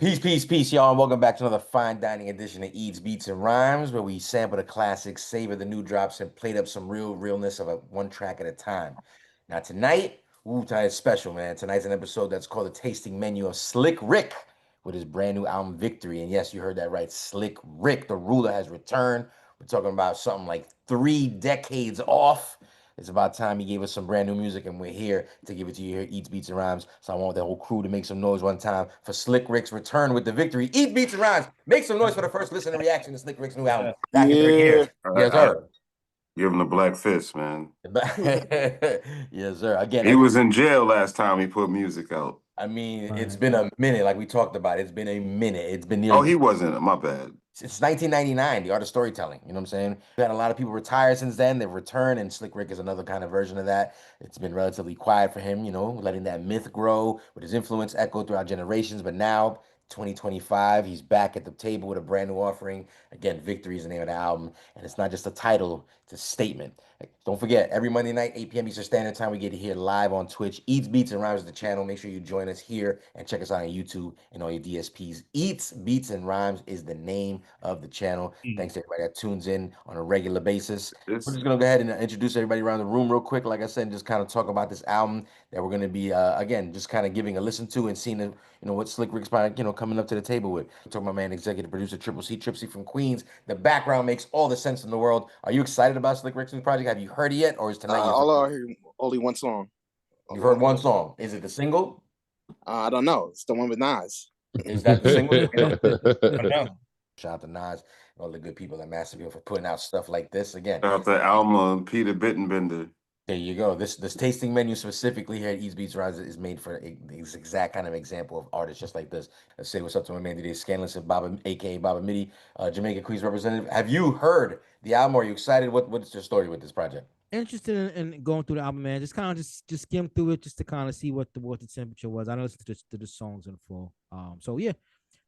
Peace, peace, peace, y'all, and welcome back to another fine dining edition of Eats, Beats, and Rhymes, where we sample the classics, savor the new drops, and plate up some real realness of a one track at a time. Now tonight, tonight's special, man. Tonight's an episode that's called the tasting menu of Slick Rick with his brand new album Victory. And yes, you heard that right, Slick Rick, the ruler has returned. We're talking about something like 3 decades off. It's about time he gave us some brand new music, and we're here to give it to you here. Eats, Beats, and Rhymes. So I want the whole crew to make some noise one time for Slick Rick's return with the victory. Eats, Beats, and Rhymes. Make some noise for the first listen and reaction to Slick Rick's new album. Back in 30 Yeah. years. Yes, sir. Give him the black fist, man. Yes, sir. Again, He was in jail last time he put music out. I mean, it's been a minute, like we talked about. It's been a minute. It's been nearly. Oh, he wasn't. My bad. It's 1999, the art of storytelling. You know what I'm saying? We had a lot of people retire since then. They've returned, and Slick Rick is another kind of version of that. It's been relatively quiet for him, letting that myth grow with his influence echo throughout generations. But now, 2025, he's back at the table with a brand new offering. Again, Victory is the name of the album, and it's not just a title, it's a statement. Don't forget, every Monday night, 8 p.m. Eastern Standard Time, we get here live on Twitch. Eats, Beats, and Rhymes is the channel. Make sure you join us here and check us out on YouTube and all your DSPs. Eats, Beats, and Rhymes is the name of the channel. Thanks to everybody that tunes in on a regular basis. We're just going to go ahead and introduce everybody around the room real quick, like I said, and just kind of talk about this album that we're going to be, again, just kind of giving a listen to and seeing, what Slick Rick's coming up to the table with. We're talking about my man, executive producer, Triple C, Tripsy from Queens. The background makes all the sense in the world. Are you excited about Slick Rick's new project? Have you heard it yet, or is tonight? All I heard only one song. You've heard one song. Is it the single? I don't know. It's the one with Nas. Is that the single? Shout out to Nas and all the good people at Massive for putting out stuff like this again. Shout out to Alma and Peter Bittenbender. There you go. This tasting menu specifically here at Eats Beats Rise is made for this exact kind of example of artists just like this. Let's say what's up to my man today, Scanless and Baba, aka Baba Midi, Jamaica Queens representative. Have you heard the album? Are you excited? What's your story with this project? Interested in going through the album, man. Just kind of just skim through it just to kind of see what the temperature was. I don't listen to the songs in full. So yeah,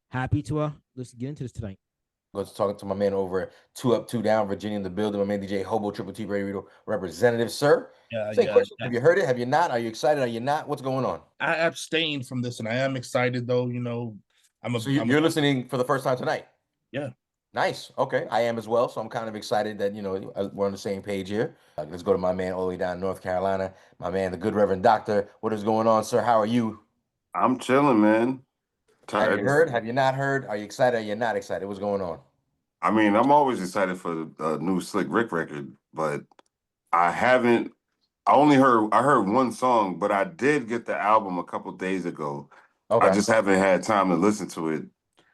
happy to let's get into this tonight. Let's talk to my man over 2 Up, 2 Down, Virginia in the building. My man DJ Hobo, Triple T Radio representative, sir. Same question. Have you heard it? Have you not? Are you excited? Are you not? What's going on? I abstained from this, and I am excited though. So you're listening for the first time tonight? Yeah. Nice. Okay, I am as well. So I'm kind of excited that we're on the same page here. Let's go to my man all the way down in North Carolina. My man, the good Reverend Doctor. What is going on, sir? How are you? I'm chilling, man. Have you heard? Have you not heard? Are you excited? Are you not excited? What's going on? I mean, I'm always excited for the new Slick Rick record, but I haven't. I heard one song, but I did get the album a couple days ago. Okay. I just haven't had time to listen to it.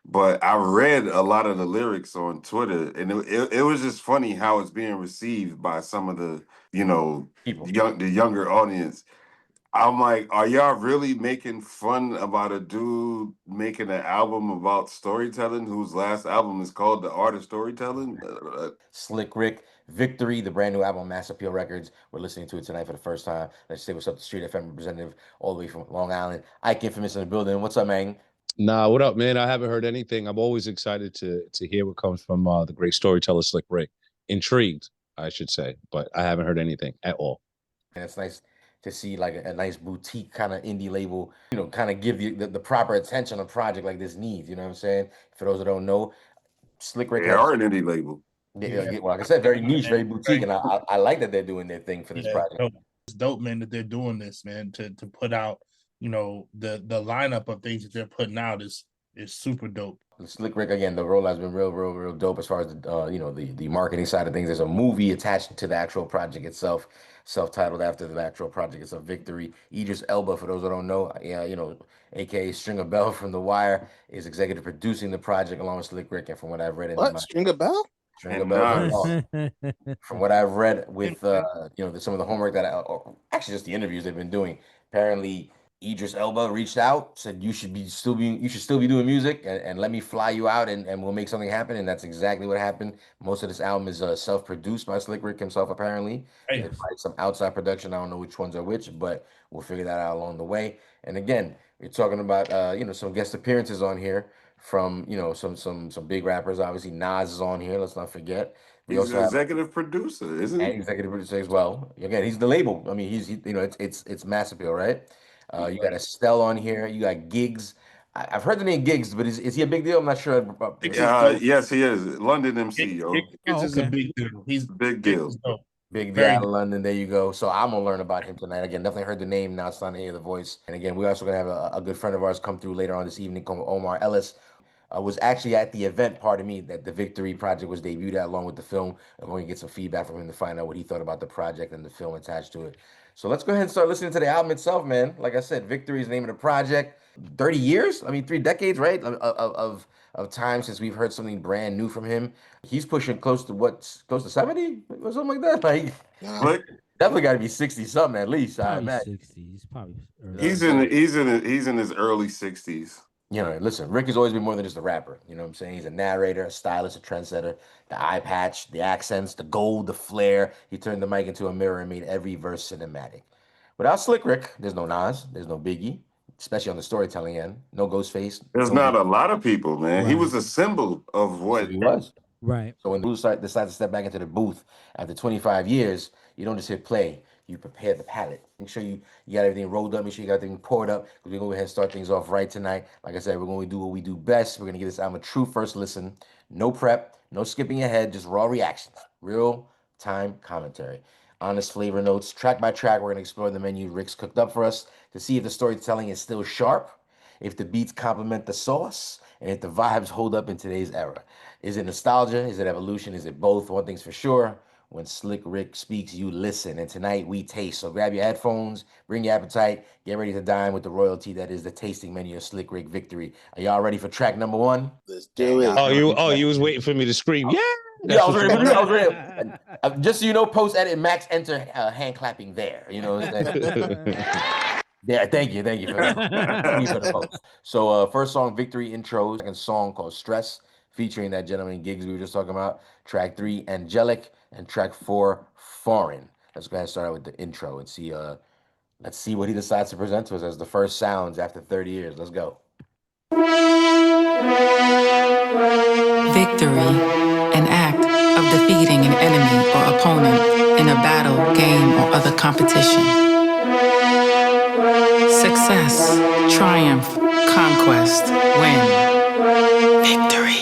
But I read a lot of the lyrics on Twitter, and it was just funny how it's being received by some of the people, the younger audience. I'm like, are y'all really making fun about a dude making an album about storytelling whose last album is called The Art of Storytelling? Slick Rick, Victory, the brand new album, Mass Appeal Records. We're listening to it tonight for the first time. Let's say what's up to Street FM representative all the way from Long Island. Ike Infamous in the building. What's up, man? Nah, what up, man? I haven't heard anything. I'm always excited to hear what comes from the great storyteller Slick Rick. Intrigued, I should say, but I haven't heard anything at all. And it's nice to see like a nice boutique kind of indie label, kind of give you the proper attention a project like this needs. You know what I'm saying? For those that don't know, Slick Rick are an indie label. Yeah, well, like I said, very niche, very boutique, and I like that they're doing their thing for this project. It's dope, man, that they're doing this, man, to put out, the lineup of things that they're putting out is super dope. Slick Rick, again, the role has been real dope as far as the marketing side of things. There's a movie attached to the actual project itself, self-titled after the actual project. It's a Victory. Idris Elba, for those that don't know, aka Stringer Bell from The Wire, is executive producing the project along with Slick Rick. And from what I've read, Stringer Bell? Stringer Bell. From what I've read with some of the homework that actually just the interviews they've been doing, apparently Idris Elba reached out, said you should still be doing music and let me fly you out and we'll make something happen. And that's exactly what happened. Most of this album is self-produced by Slick Rick himself, apparently. There's some outside production. I don't know which ones are which, but we'll figure that out along the way. And again, we're talking about some guest appearances on here from some big rappers. Obviously, Nas is on here. Let's not forget. He's an executive producer, isn't he? And executive producer as well. Again, he's the label. I mean, it's Mass Appeal, right? You got Estelle on here. You got Gigs. I've heard the name Gigs, but is he a big deal? I'm not sure. Yes, he is. London MC, yo. Gigs is a okay. big deal. He's Big deal. Big deal Very out of London. There you go. So I'm gonna learn about him tonight. Again, definitely heard the name. Now it's not to hear the voice. And again, we're also gonna have a good friend of ours come through later on this evening called Omar Ellis. Was actually at the event, pardon me, that the Victory project was debuted at along with the film. I'm going to get some feedback from him to find out what he thought about the project and the film attached to it. So let's go ahead and start listening to the album itself, man. Like I said, Victory is the name of the project. 30 years? I mean, 3 decades, right? Of time since we've heard something brand new from him. He's pushing close to 70 or something like that. Like, Slick, definitely got to be 60 something at least. I Probably imagine. 60s. Probably early. he's in his early 60s. You know, listen, Rick has always been more than just a rapper. You know what I'm saying? He's a narrator, a stylist, a trendsetter. The eye patch, the accents, the gold, the flair. He turned the mic into a mirror and made every verse cinematic. Without Slick Rick, there's no Nas, there's no Biggie, especially on the storytelling end. No Ghostface. There's no not a lot of people, man. He Right. was a symbol of what He was. Right. So when Blues decides to step back into the booth after 25 years, you don't just hit play. You prepare the palette. Make sure you got everything rolled up. Make sure you got everything poured up. Because we're going to go ahead and start things off right tonight. Like I said, we're going to do what we do best. We're going to give this album a true first listen. No prep, no skipping ahead, just raw reactions. Real time commentary. Honest flavor notes. Track by track, we're going to explore the menu Rick's cooked up for us to see if the storytelling is still sharp, if the beats complement the sauce, and if the vibes hold up in today's era. Is it nostalgia? Is it evolution? Is it both? One thing's for sure. When Slick Rick speaks, you listen. And tonight we taste. So grab your headphones, bring your appetite, get ready to dine with the royalty that is the tasting menu of Slick Rick Victory. Are y'all ready for track number 1? Let's do it. You was waiting for me to scream. Yeah. Yeah, I was ready. I was ready. Just so you know, post edit Max enter hand clapping there. You know what I'm saying? Yeah, thank you for that. Thank you for the post. So first song, Victory intro. Second song called Stress, featuring that gentleman Gigs we were just talking about. Track 3, Angelic, and track 4, Foreign. Let's go ahead and start out with the intro and see. Let's see what he decides to present to us as the first sounds after 30 years. Let's go. Victory, an act of defeating an enemy or opponent in a battle, game, or other competition. Success, triumph, conquest, win. Victory.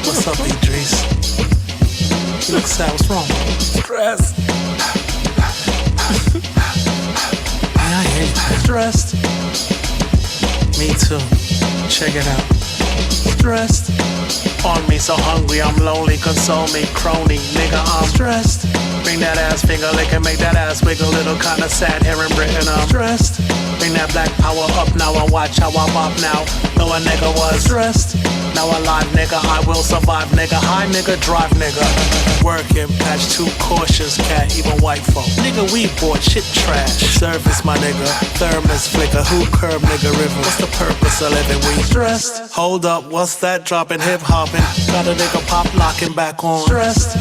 What's up, Idris? You look sad. What's wrong? Stressed. Yeah, I hear you, man. Stressed. Me too. Check it out. Stressed. On me, so hungry, I'm lonely. Console me, crony, nigga, I'm stressed. Bring that ass finger, lick and make that ass wiggle. Little kinda sad here in Britain, I'm stressed. Bring that black power up now and watch how I pop now. Though a nigga was stressed. Now alive, nigga, I will survive, nigga. High nigga, drive, nigga. Working, patch too cautious, cat, even white folk. Nigga, we bought shit trash. Service, my nigga. Thermos flicker, who curb, nigga, river. What's the purpose of living? We stressed. Hold up, what's that? Dropping, hip hopping. Got a nigga pop locking back on. Stressed.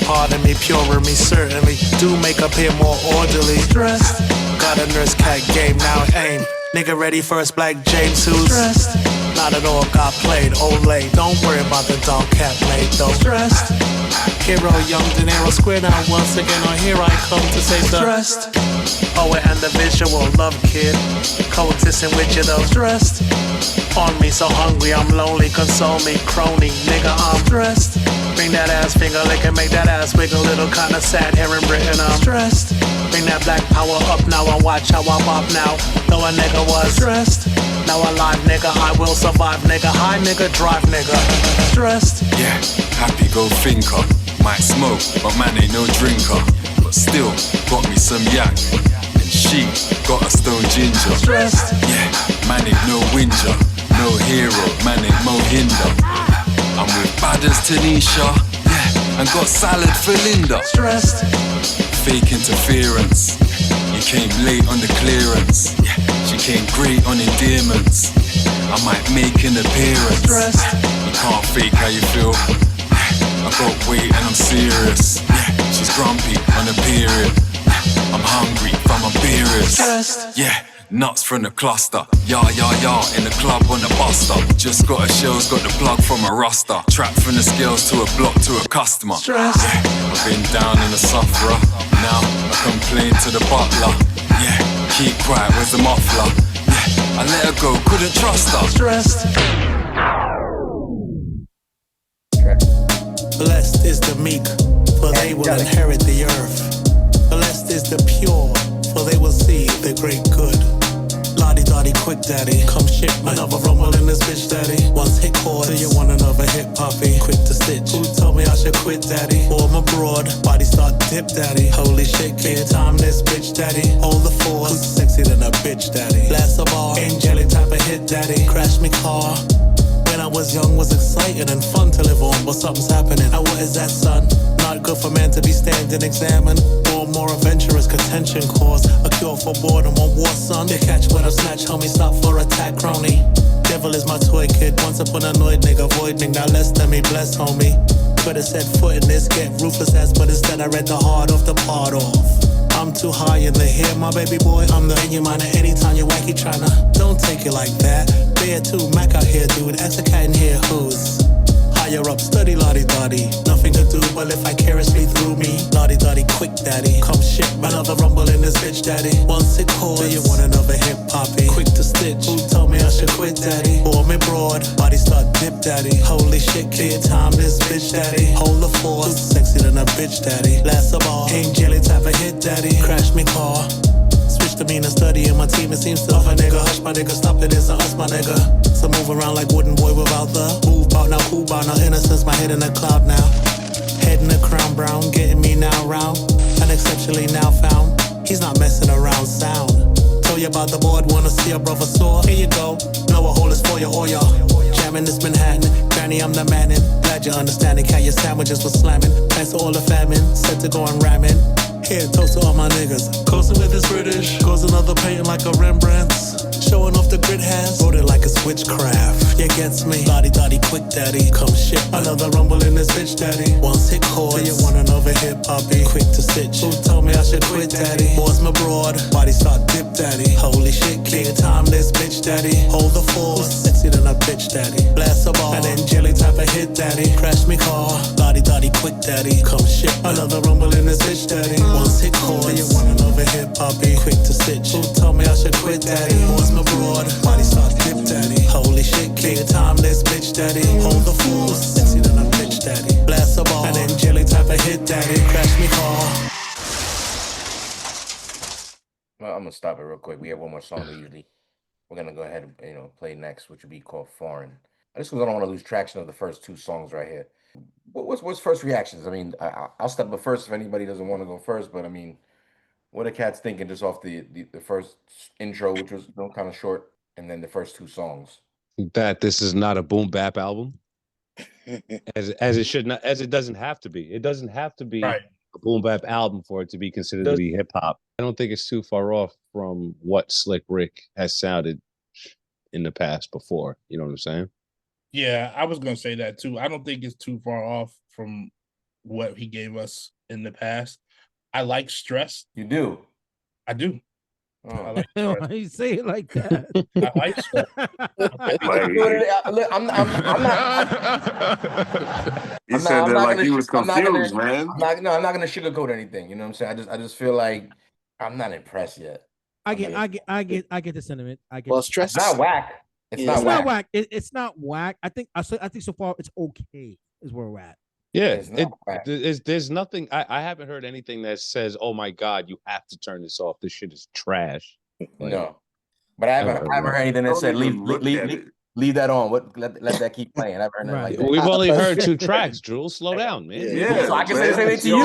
Pardon me, purer me, certainly. Do make up here more orderly. Stressed. Got a nurse cat game, now aim. Nigga ready first, Black James, who's stressed. Not at all, got played, Olay. Don't worry about the dog cat made though. Stressed. Hero, young De Niro, square now once again. On here I come to say the stressed. Poet and the visual, love kid. Coexisting with you though. Stressed. On me, so hungry, I'm lonely. Console me, crony, nigga, I'm stressed. Bring that ass finger, lick and make that ass wiggle. Little kinda sad here in Britain, I'm stressed. Bring that black power up now and watch how I pop now. Though a nigga was stressed. Now alive, nigga, I will survive, nigga. High nigga, drive, nigga. Stressed. Yeah, happy go thinker. Might smoke, but man ain't no drinker. But still, got me some yak. And she got a stone ginger. Stressed. Yeah, man ain't no whinger. No hero, man ain't Mo Hinder. I'm with Badders Tanisha. Yeah, and got salad for Linda. Stressed. Fake interference. You came late on the clearance. Yeah, she came great on endearments. I might make an appearance. Stressed. You can't fake how you feel. I got weight and I'm serious. Yeah, she's grumpy on a period. I'm hungry, but I'm imperious. Stressed. Yeah, nuts from the cluster. Yeah, in the club on the buster. Just got a shells, got the plug from a roster. Trapped from the scales to a block to a customer. Stress. Yeah, I've been down in the sufferer. Now I complain to the butler. Yeah, keep quiet, where's the muffler? Yeah, I let her go, couldn't trust her. Stressed. Blessed is the meek, for they will inherit the earth. Blessed is the pure, for they will see the great good. Lottie-dottie, quick daddy, come shit, another rumble in this bitch daddy. Once hit chords, do you want another hit poppy? Quick to stitch, who told me I should quit daddy? Form abroad, body start dip daddy. Holy shit, kid, time this bitch daddy. Hold the force, who's sexy than a bitch daddy? Blast a bar, angelic type of hit daddy. Crash me car. When I was young was exciting and fun to live on, but something's happening. Now what is that, son? Not good for man to be standing examined. Or more adventurous contention cause a cure for boredom on war, son. You catch when I snatch, homie, stop for attack, crony. Devil is my toy kid, once upon a annoyed nigga, avoid me, now less than me, bless, homie. Could've set foot in this, get ruthless ass, but instead I read the heart off the part off. I'm too high in the hair, my baby boy. I'm the inhumana anytime you wacky tryna. Don't take it like that. Bear too, Mac out here, dude. Ask a cat in here who's higher up, study lottie-dottie. Nothing to do but live vicariously through me. Lottie-dottie, quick daddy. Come shit, another rumble in this bitch daddy. Once it chords, do you want another hip poppy? Quick to stitch, who told me I should quit daddy? Bore me broad, body start dip daddy. Holy shit, kid, time this bitch daddy. Hold the force, who's sexy than a bitch daddy? Last of all, angelic type of hit daddy. Crash me car. Switch to mean a study in my team, it seems to off a nigga. Hush my nigga, stop it, it's a us my nigga. So move around like wooden boy without the move bout now, cool bout now. Innocence, my head in the cloud now. Head in the crown brown, getting me now round. Unexceptionally now found, he's not messing around sound. Told you about the board, wanna see a brother soar. Here you go, know a hole is for you or y'all. Jamming this Manhattan, granny I'm the mannin'. Glad you understand it, cat your sandwiches was slamming. Thanks to all the famine, set to go and ramming. Here, toast to all my niggas. Coasting with this British. Goes another painting like a Rembrandt's. Showing off the grid has. Wrote it like it's witchcraft. Yeah, gets me. Lottie-dottie, quick daddy. Come shit. Another rumble in this bitch daddy. Once hit chords. Do you want another hip poppy? Quick to stitch. Who told me I should quit daddy? Boys my broad. Body start dip daddy. Holy shit, kid. Time this bitch daddy. Hold the force. Sexy than a bitch daddy. Blast a ball. An angelic type of hit daddy. Crash me car. Lottie-dottie, quick daddy. Come shit. Another rumble in this bitch daddy. Once hit chords, do you want another hip poppy? Quick to stitch, who told me I should quit daddy? Boys my broad, body start dip daddy. Holy shit, kid, time this bitch daddy. Hold the force, sexy than a bitch daddy. Blast a ball, an angelic type of hit daddy. Crash me car. Well, I'm gonna stop it real quick. We have one more song that usually we're gonna go ahead and play next, which would be called Foreign. Just because I don't want to lose traction of the first two songs right here. What's first reactions? I mean, I'll step up first if anybody doesn't want to go first. But I mean, what are cats thinking just off the first intro, which was kind of short, and then the first two songs? That this is not a boom bap album, as it should not, as it doesn't have to be. It doesn't have to be a boom bap album for it to be considered to be hip hop. I don't think it's too far off from what Slick Rick has sounded in the past before. You know what I'm saying? Yeah, I was gonna say that too. I don't think it's too far off from what he gave us in the past. I like Stress. You do? I do. Oh. I like Why you say it like that? I like Stress. I'm not. You said that like he was confused, man. I'm not gonna sugarcoat anything. You know what I'm saying? I just feel like I'm not impressed yet. I get the sentiment. Well, Stress It's not whack. It's not whack. It's not whack. I think so far it's okay. Is where we're at. Yeah, there's nothing. I haven't heard anything that says, "Oh my God, you have to turn this off. This shit is trash." Like, no, but I haven't heard anything that said leave that on. Let that keep playing. I've heard like that. We've only heard 2 tracks. Drew, slow down, man. Yeah, so I can say the same thing to you.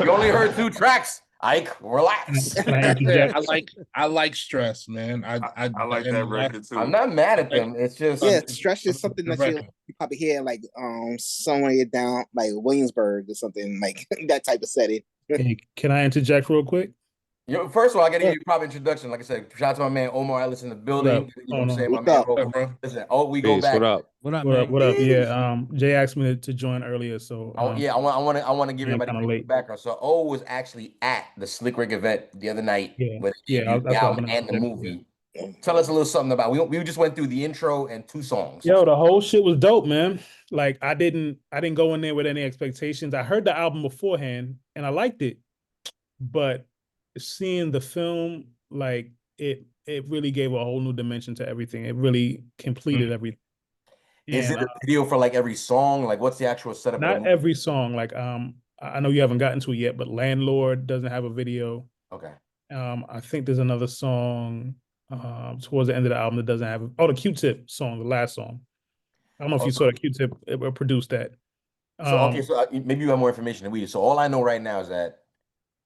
You only heard 2 tracks. Ike, relax. I like Stress, man. I like that record too. I'm not mad at them. It's just Stress is something that you probably hear like somewhere down like Williamsburg or something like that type of setting. Hey, can I interject real quick? First of all, I got to give you a proper introduction. Like I said, shout out to my man Omar Ellis in the building. You know what I'm saying? My What's man, up? bro. Listen, we go Peace. back. What up? What up, What up? man? What up? Yeah. Jay asked me to join earlier, so I want to give yeah, I'm everybody kind a of quick late. background. So O was actually at the Slick Rick event the other night Yeah, where they yeah. debuted the That's what I was album gonna and the check. movie. Tell us a little something about. We just went through the intro and 2 songs. Yo, the whole shit was dope, man. Like I didn't go in there with any expectations. I heard the album beforehand and I liked it, but seeing the film, like it really gave a whole new dimension to everything. It really completed everything. Is And it a video for like every song? Like, what's the actual setup of the not movie? every song. Like I know you haven't gotten to it yet, but Landlord doesn't have a video. Okay. I think there's another song towards the end of the album that doesn't have. Oh, the Q-Tip song, the last song. I don't know if you saw the Q-Tip produced that. So okay, so maybe you have more information than we do. So all I know right now is that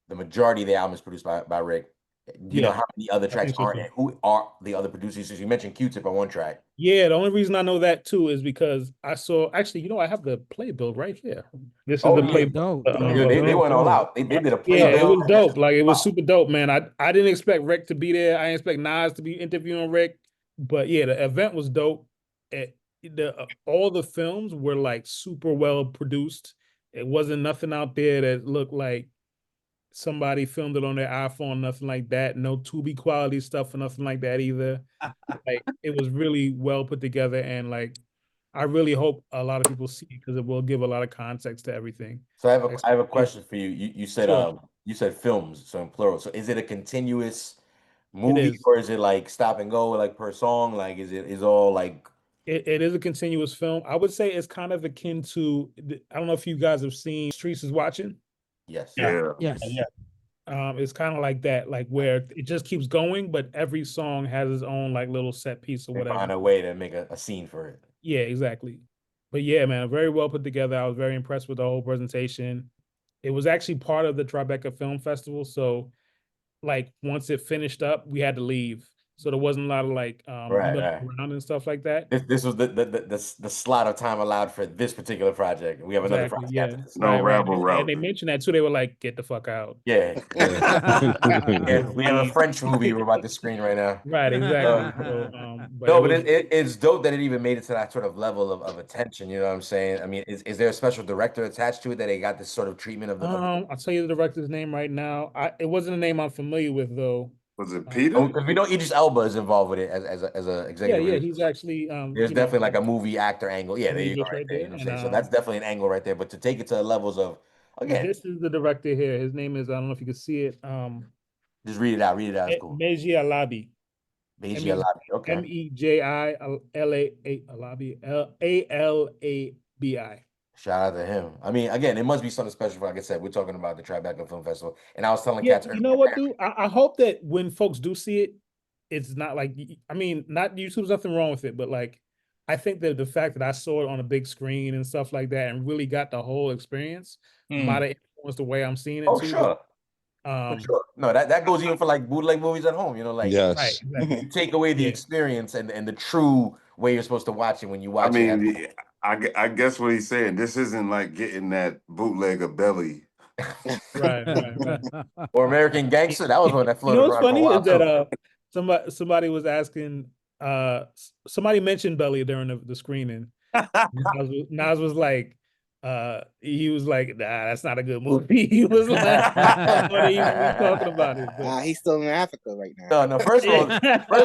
the majority of the album is produced by Rick. Do you know how many other I tracks think so are too. and who are the other producers? You mentioned Q-Tip on one track. Yeah, the only reason I know that too is because I saw. Actually, I have the playbill right here. This is the playbill. They went all out. They did a Yeah, it playbill. was dope. Like it was super dope, man. I didn't expect Rick to be there. I didn't expect Nas to be interviewing Rick, but yeah, the event was dope. All the films were like super well produced. It wasn't nothing out there that looked like somebody filmed it on their iPhone, nothing like that. No Tubi quality stuff or nothing like that either. Like it was really well put together, and like I really hope a lot of people see it because it will give a lot of context to everything. So I have a question for you. You said Sure. you said films, so in plural. So is it a continuous It movie is. or is it like stop and go like per song? Like is all like It is a continuous film. I would say it's kind of akin to. I don't know if you guys have seen Streets is Watching. yes. Yeah. Yes. It's kind of like that, like where it just keeps going, but every song has its own like little set piece or They whatever. find a way to make a scene for it. Yeah, exactly. But yeah, man, very well put together. I was very impressed with the whole presentation. It was actually part of the Tribeca Film Festival, so like once it finished up, we had to leave. So there wasn't a lot of like milling around and stuff like that. This was the slot of time allowed for this particular project. We have another Exactly. project Yeah. after this. No rabble And route. they mentioned that too. They were like, "Get the fuck out." Yeah. Yeah, we have a French movie we're about to screen right now. Right. Exactly. So, but No, it but was, it's dope that it even made it to that sort of level of attention. You know what I'm saying? I mean, is there a special director attached to it that they got this sort of treatment of the? I'll tell you the director's name right now. It wasn't a name I'm familiar with though. Was it Peter? Because we know Idris Elba is involved with it as a executive. Yeah, producer. he's actually There's definitely like a movie actor angle. Yeah, there you go, Idris right right there. You there. know what I'm And saying? So that's definitely an angle right there. But to take it to the levels of again, this is the director here. His name is, I don't know if you can see it. just read it out. Read it out. It's cool. Meji Alabi. Beji Alabi. Okay. MEJI Alabi ALABI. Shout out to him. I mean, again, it must be something special. Like I said, we're talking about the Tribeca Film Festival, and I was telling Yeah, cats you know what, dude? I hope that when folks do see it, it's not like, I mean, not YouTube's nothing wrong with it, but like, I think that the fact that I saw it on a big screen and stuff like that and really got the whole experience might have influenced the way I'm seeing it. Oh, too. sure. For sure. No, that goes even for like bootleg movies at home. You know, like Yes. you take away the experience and the true way you're supposed to watch it when you watch I it. mean, I guess what he's saying. This isn't like getting that bootleg of Belly. Right. Or American Gangster. That was one that You floated know what's around for a funny while is that somebody was asking, somebody mentioned Belly during the screening. Nas was like, he was like, nah, that's not a good movie. He was like, what he was talking about it. He's still in Africa right now. No, first of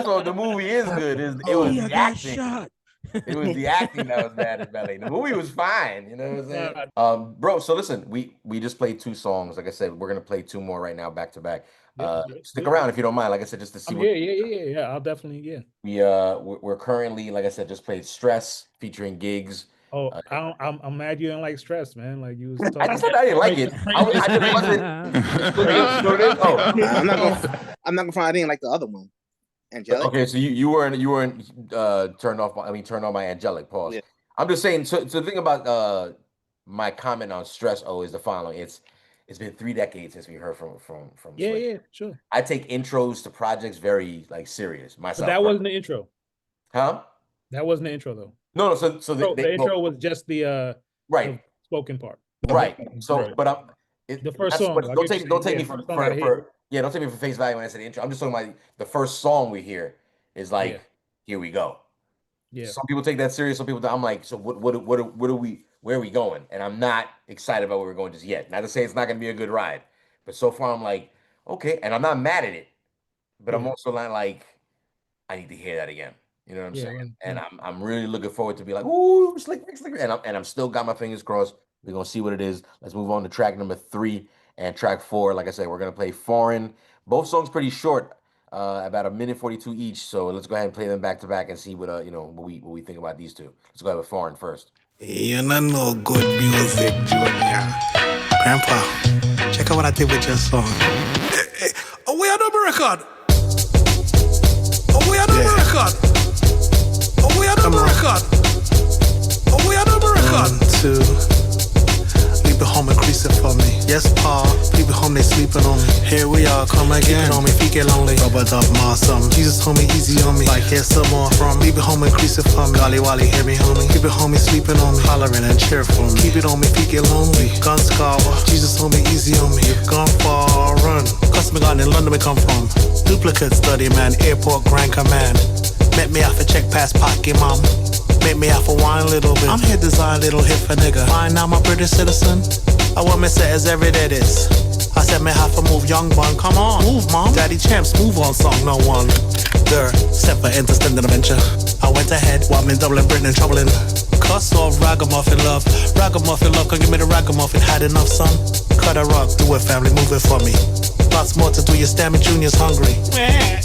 all, the movie is good. It was the acting. It was the acting that was bad at Belly. The movie was fine. You know what I'm saying? Bro, so listen, we just played 2 songs. Like I said, we're gonna play 2 more right now, back to back. Stick around if you don't mind. Like I said, just to see. Yeah. I'll definitely. We're currently, like I said, just played Stress featuring Gigs. Oh, I'm mad you didn't like Stress, man. Like you was talking. I just said I didn't like it. I just wasn't. I'm not gonna find. I didn't like the other one. Angelic. Okay, so you weren't turned off by Angelic. Pause. Yeah. I'm just saying. So the thing about my comment on Stress is the following. It's been 3 decades since we heard from Slick. Yeah, sure. I take intros to projects very like serious myself. But that wasn't the intro. Huh? That wasn't the intro though. No. So the intro was just the right spoken part. Right. So, but the first song. Don't take me for Yeah, don't take me for face value when I say the intro. I'm just talking about the first song we hear is like, Yeah. here we go. Yeah. Some people take that serious. Some people don't. I'm like, so where are we going? And I'm not excited about where we're going just yet. Not to say it's not going to be a good ride, but so far I'm like, okay. And I'm not mad at it, but I'm Yeah. also not like, I need to hear that again. You know what I'm Yeah, saying? right, And right. I'm really looking forward to be like, ooh, slick, Rick, slick, Rick. And I'm still got my fingers crossed. We're gonna see what it is. Let's move on to track number 3 and track 4. Like I said, we're gonna play Foreign. Both songs pretty short, about a minute 42 each. So let's go ahead and play them back to back and see what what we think about these two. Let's go ahead with Foreign first. You don't know good music, Junior. Grandpa, check out what I did with your song. Hey, oh, we are the record. Oh, we are the record. Oh, we are the record. Oh, we are the record. 1, 2. Leave it home and crease it for me. Yes, Pa. Leave it home, they sleeping on me. Here we are, come again. Keep it on me, feet get lonely. Rubber dub, awesome. Jesus told me easy on me. Like here's some more from. Leave it home and crease it for me. Golly Wally, hear me, homie. Keep it home, sleeping on me. Hollering and cheer for me. Keep it on me, feet get lonely. Gun scar. Jesus told me easy on me. You've gone far, run. Customer garden in London we come from. Duplicate study, man. Airport Grand Command. Met me off a check pass pocket, mom. Make me have a wine a little bit. I'm here design little hit for nigga. Fine, now I'm a British citizen. I want me setters every day this. I said me have to move, young bun. Come on, move, mom. Daddy champs, move on song, no one. Step for interstellar adventure. I went ahead, while me Dublin, Britain, troubling. Cuss off, ragamuffin love. Ragamuffin love, come give me the ragamuffin. Had enough, son. Cut a rug, do it, family, move it for me. Lots more to do, your Stammy Junior's hungry.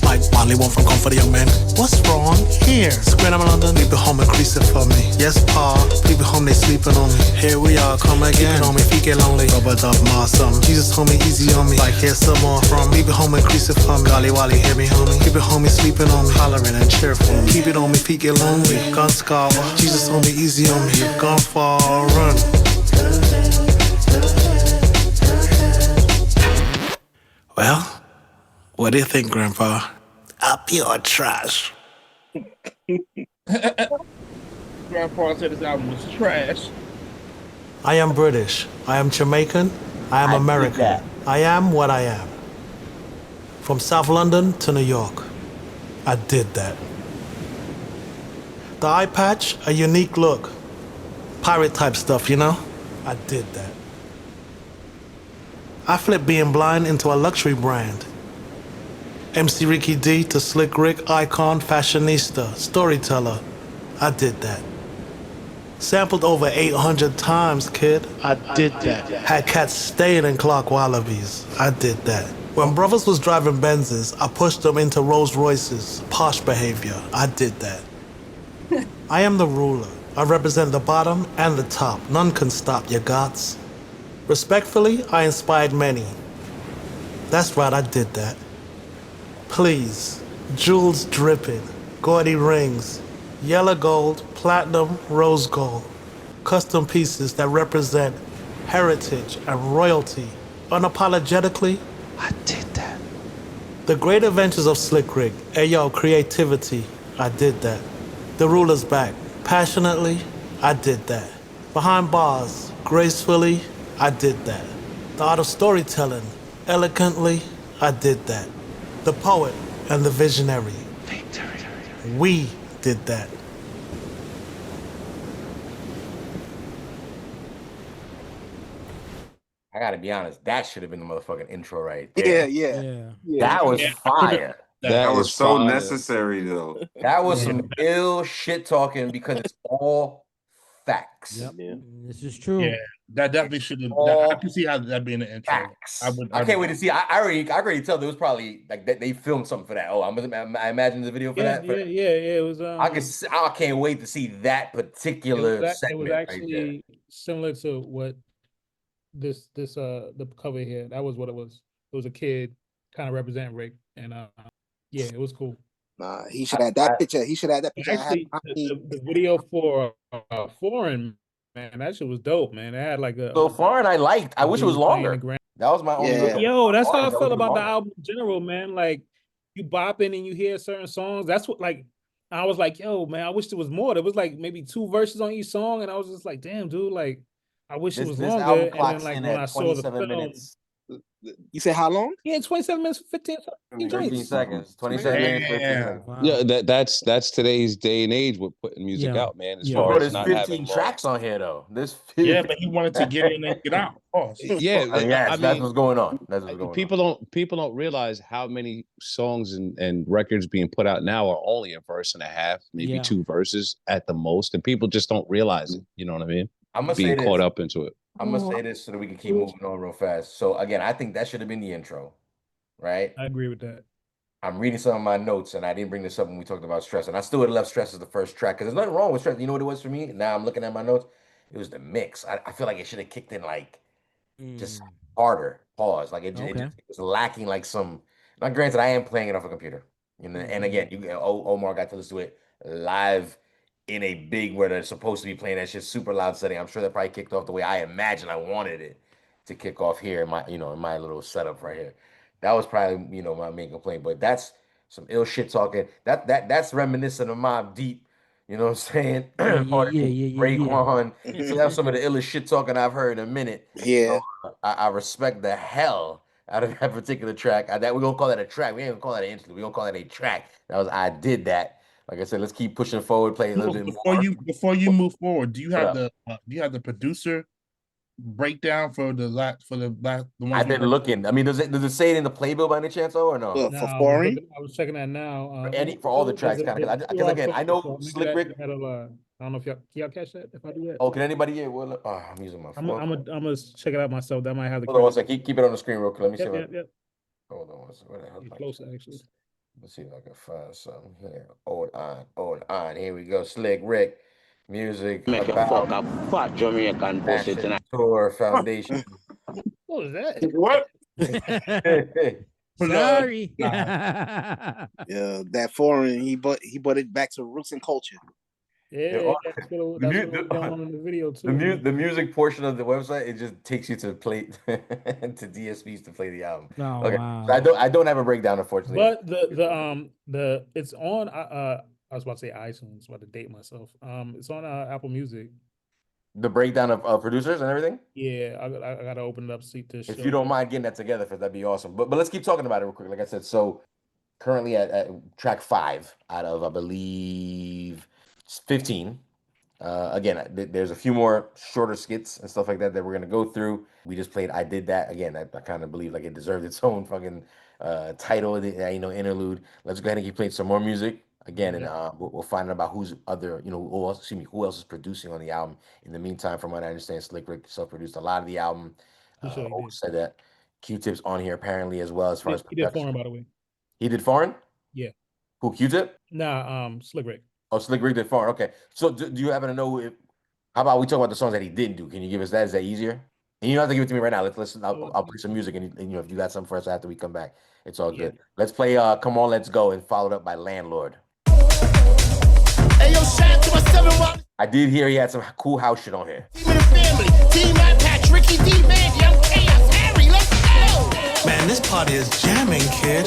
Mike Marley won't from come for the young man. What's wrong here? Screen I'm in London, leave it home and crease it for me. Yes, Pa, leave it home, they sleeping on me. Here we are, come again. Keep it on me, feet get lonely. Rubber dub, awesome. Jesus told me easy on me. Like here's some more from. Leave it home and crease it for me. Golly Wally, hear me, homie. Keep it home, sleeping on me. Hollering and cheerful. Keep it on me, feet get lonely. Gun scar, Jesus told me easy on me. You've gone far, run. Well, what do you think, Grandpa? Up your trash. Grandpa said this album was trash. I am British. I am Jamaican. I am American. I am what I am. From South London to New York. I did that. The eye patch, a unique look. Pirate type stuff, you know? I did that. I flipped being blind into a luxury brand. MC Ricky D to Slick Rick, icon, fashionista, storyteller. I did that. Sampled over 800 times, kid. I did that. Had cats staying in Clark Wallabies. I did that. When brothers was driving Benzes, I pushed them into Rolls Royces. Posh behavior. I did that. I am the ruler. I represent the bottom and the top. None can stop your gods. Respectfully, I inspired many. That's right, I did that. Please, jewels dripping, gaudy rings, yellow gold, platinum, rose gold. Custom pieces that represent heritage and royalty. Unapologetically, I did that. The great adventures of Slick Rick, ayo, creativity, I did that. The ruler's back, passionately, I did that. Behind bars, gracefully, I did that. The art of storytelling, elegantly, I did that. The poet and the visionary, we did that. I gotta be honest, that should have been the motherfucking intro right there. Yeah. That was fire. That was is so fire. necessary, though. That was some ill shit talking because it's all facts. Yep. This is true. Yeah, that definitely should have. I can see how that being an intro. Facts. I can't wait to see. I already tell there was probably like they filmed something for that. Oh, I imagine the video for that. It was. I can't wait to see that particular segment. It was actually similar to what the cover here. That was what it was. It was a kid kind of representing Rick, and yeah, it was cool. Nah, he should have that picture. He should have that picture. Actually, the video for Foreign, man, that shit was dope, man. It had like a so Foreign. I liked. I wish it was longer. That was my only. Yo, that's how I felt about the album in general, man. Like you bopping and you hear certain songs. That's what like I was like, yo, man, I wish there was more. There was like maybe 2 verses on each song, and I was just like, damn, dude, like I wish it was longer. And then like when I saw the film, You said how long? Yeah, 27 minutes, 15 seconds. 27 minutes, 15 seconds. Wow. Yeah, that's today's day and age with putting music out, man. As far Bro, as there's not 15 having tracks on here though. There's 15. Yeah, but he wanted to get in and get out. Yeah, that's what's going on. That's what's going on. People don't realize how many songs and records being put out now are only a verse and a half, maybe 2 verses at the most, and people just don't realize it. You know what I mean? I'm gonna being say caught this. up into it. I'm gonna say this so that we can keep moving on real fast. So again, I think that should have been the intro, right? I agree with that. I'm reading some of my notes, and I didn't bring this up when we talked about Stress, and I still would have left Stress as the first track because there's nothing wrong with Stress. You know what it was for me? Now I'm looking at my notes. It was the mix. I feel like it should have kicked in like just harder. Pause. Like it was lacking like some. Now, granted, I am playing it off a computer, you know. And again, Omar got to listen to it live in a big where they're supposed to be playing that shit super loud setting. I'm sure that probably kicked off the way I imagine I wanted it to kick off here in my little setup right here. That was probably my main complaint. But that's some ill shit talking. That's reminiscent of Mobb Deep. You know what I'm saying? Raekwon. So that's some of the illest shit talking I've heard in a minute. Yeah. So, I respect the hell out of that particular track. That we're gonna call that a track. We ain't gonna call that an interlude. We're gonna call that a track. I did that. Like I said, let's keep pushing forward, play a little bit more. Before you move forward, do you have the producer breakdown for the one? I've been looking. I mean, does it say it in the playbill by any chance, or no? For foreign? I was checking that now. For all the tracks, kind of. Because again, I know Slick Rick. I don't know if y'all catch that. If I do that. Oh, can anybody hear? Well, I'm using my phone. I'm gonna check it out myself. That might have the. Hold on one second. Keep it on the screen real quick. Let me see. Hold on one second. Where the hell? Close actually. Let's see if I can find something here. Hold on. Here we go. Slick Rick, music. Make a fuck up fat Jamaican pussy tonight. Tour Foundation. What was that? What? Sorry. Yeah, that foreign. He brought it back to roots and culture. Yeah, that's what going on in the video too. The music portion of the website, it just takes you to play to DSPs to play the album. Oh, okay, wow. so I don't have a breakdown, unfortunately. But the it's on. I was about to say iTunes. I was about to date myself. It's on Apple Music. The breakdown of producers and everything. Yeah, I gotta open it up, see this. If you don't mind getting that together, that'd be awesome. But let's keep talking about it real quick. Like I said, so currently at track 5 out of I believe 15. Again, there's a few more shorter skits and stuff like that we're gonna go through. We just played I Did That. Again, I kind of believe like it deserved its own fucking title, interlude. Let's go ahead and keep playing some more music again, and we'll find out about who else is producing on the album. In the meantime, from what I understand, Slick Rick self-produced a lot of the album. Said that Q-Tip's on here apparently as well as far as he did foreign, by the way. He did foreign? Yeah. Who, Q-Tip? Nah, Slick Rick. Oh, Slick Rick did foreign. Okay. So do you happen to know how about we talk about the songs that he didn't do? Can you give us that? Is that easier? And you don't have to give it to me right now. Let's listen. I'll play some music, and if you got something for us after we come back, it's all good. Let's play Come On, Let's Go, and followed up by Landlord. Hey, yo, shout out to my 7 I did hear he had some cool house shit on here. Team of the family, Team Patch, Ricky D, Mandy, I'm Chaos, Harry, let's go! Man, this party is jamming, kid.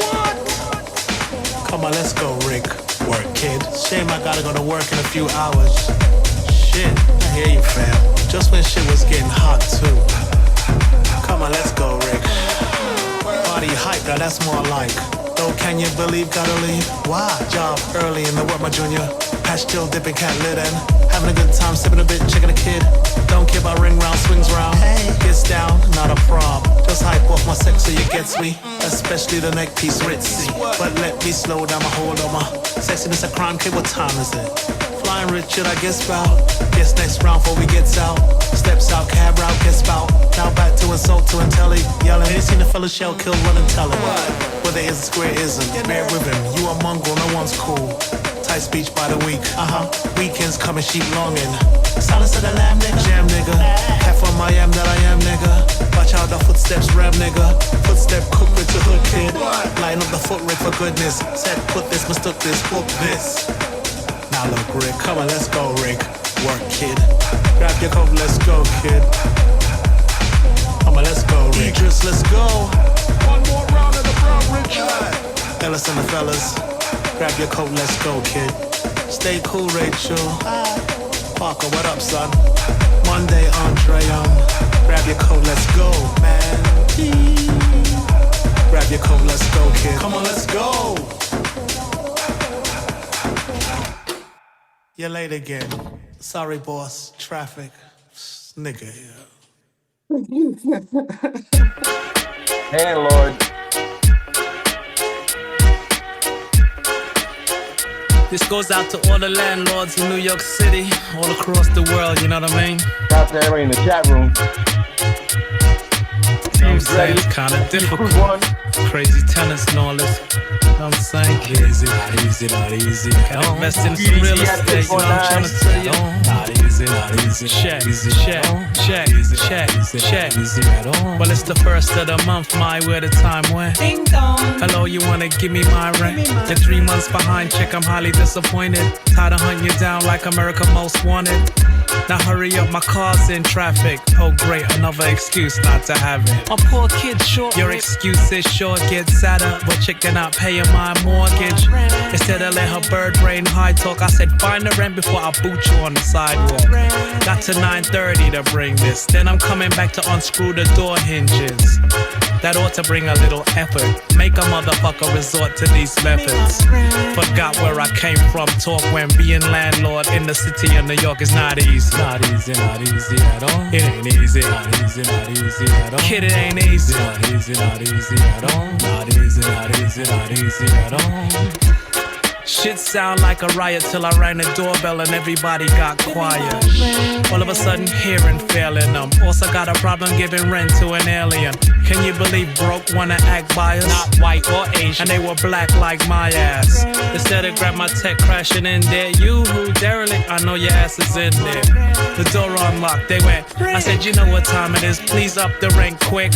Come on, let's go, Rick. Work, kid. Shame I gotta go to work in a few hours. Shit, I hear you, fam. Just when shit was getting hot, too. Come on, let's go, Rick. Party hype, now that's more like. Though, can you believe gotta leave? Why? Job early in the work, my junior. Patch still dipping, cat lit in. Having a good time, sipping a bit, checking a kid. Don't care about ring round, swings round. Hey, gets down, not a prob. Just hype off my sex so you gets me. Especially the neck piece, ritzy. But let me slow down my hold on my sexiness a crime, kid, what time is it? Flying Richard, I guess bout. Guess next round before we gets out. Steps out, cab route, guess bout. Now back to insult to intelli. Yelling, ain't seen a fella shell kill, run and tell him. Whether it's a square ism, bear with him. You a mongrel, no one's cool. Tight speech by the week. Weekends coming, sheep longing. Silence of the lamb, nigga. Jam, nigga. Half on my am that I am, nigga. Watch out the footsteps, rev, nigga. Footstep cook with your hood, kid. Line up the foot, Rick, for goodness. Said put this, mistook this, book this. Now look, Rick, come on, let's go, Rick. Work, kid. Grab your coat, let's go, kid. Come on, let's go, Rick. Idris, let's go. One more round of the brown, Rich. Ellis and the fellas. Grab your coat, let's go, kid. Stay cool, Rachel. Parker, what up, son? Monday, Andre, grab your coat, let's go, man. Come on, let's go. You're late again. Sorry, boss. Traffic. Nigga here. Landlord. This goes out to all the landlords in New York City, all across the world, you know what I mean? Shout out to everybody in the chat room. You know what I'm saying? It's kind of difficult. Crazy tenants and all this. You know what I'm saying? Easy, not easy, not easy. Gotta invest in some real estate, you know what I'm trying to tell you? Not easy, not easy. Check, easy, check, check, check, check. Easy at all. Well, it's the first of the month, my where the time went. Ding dong. Hello, you wanna give me my rent? You're 3 months behind, chick, I'm highly disappointed. Tired of hunting you down like America Most Wanted. Now hurry up, my car's in traffic. Oh great, another excuse not to have it. My poor kid short. Your excuses sure get sadder, but chicken not paying my mortgage. Instead of let her bird brain high talk, I said find the rent before I boot you on the sidewalk. Got to 9:30 to bring this, then I'm coming back to unscrew the door hinges. That ought to bring a little effort. Make a motherfucker resort to these methods. Forgot where I came from, talk when being landlord in the city of New York is not easy. Not easy, not easy at all. It ain't easy. Not easy, not easy at all. Kid, it ain't easy. Not easy, not easy at all. Not easy, not easy, not easy at all. Shit sound like a riot till I rang the doorbell and everybody got quiet. All of a sudden hearing failing them. Also got a problem giving rent to an alien. Can you believe broke wanna act biased? Not white or Asian, and they were black like my ass. Instead of grab my tech crashing in there. You who derelict, I know your ass is in there. The door unlocked, they went. I said, you know what time it is, please up the rent quick.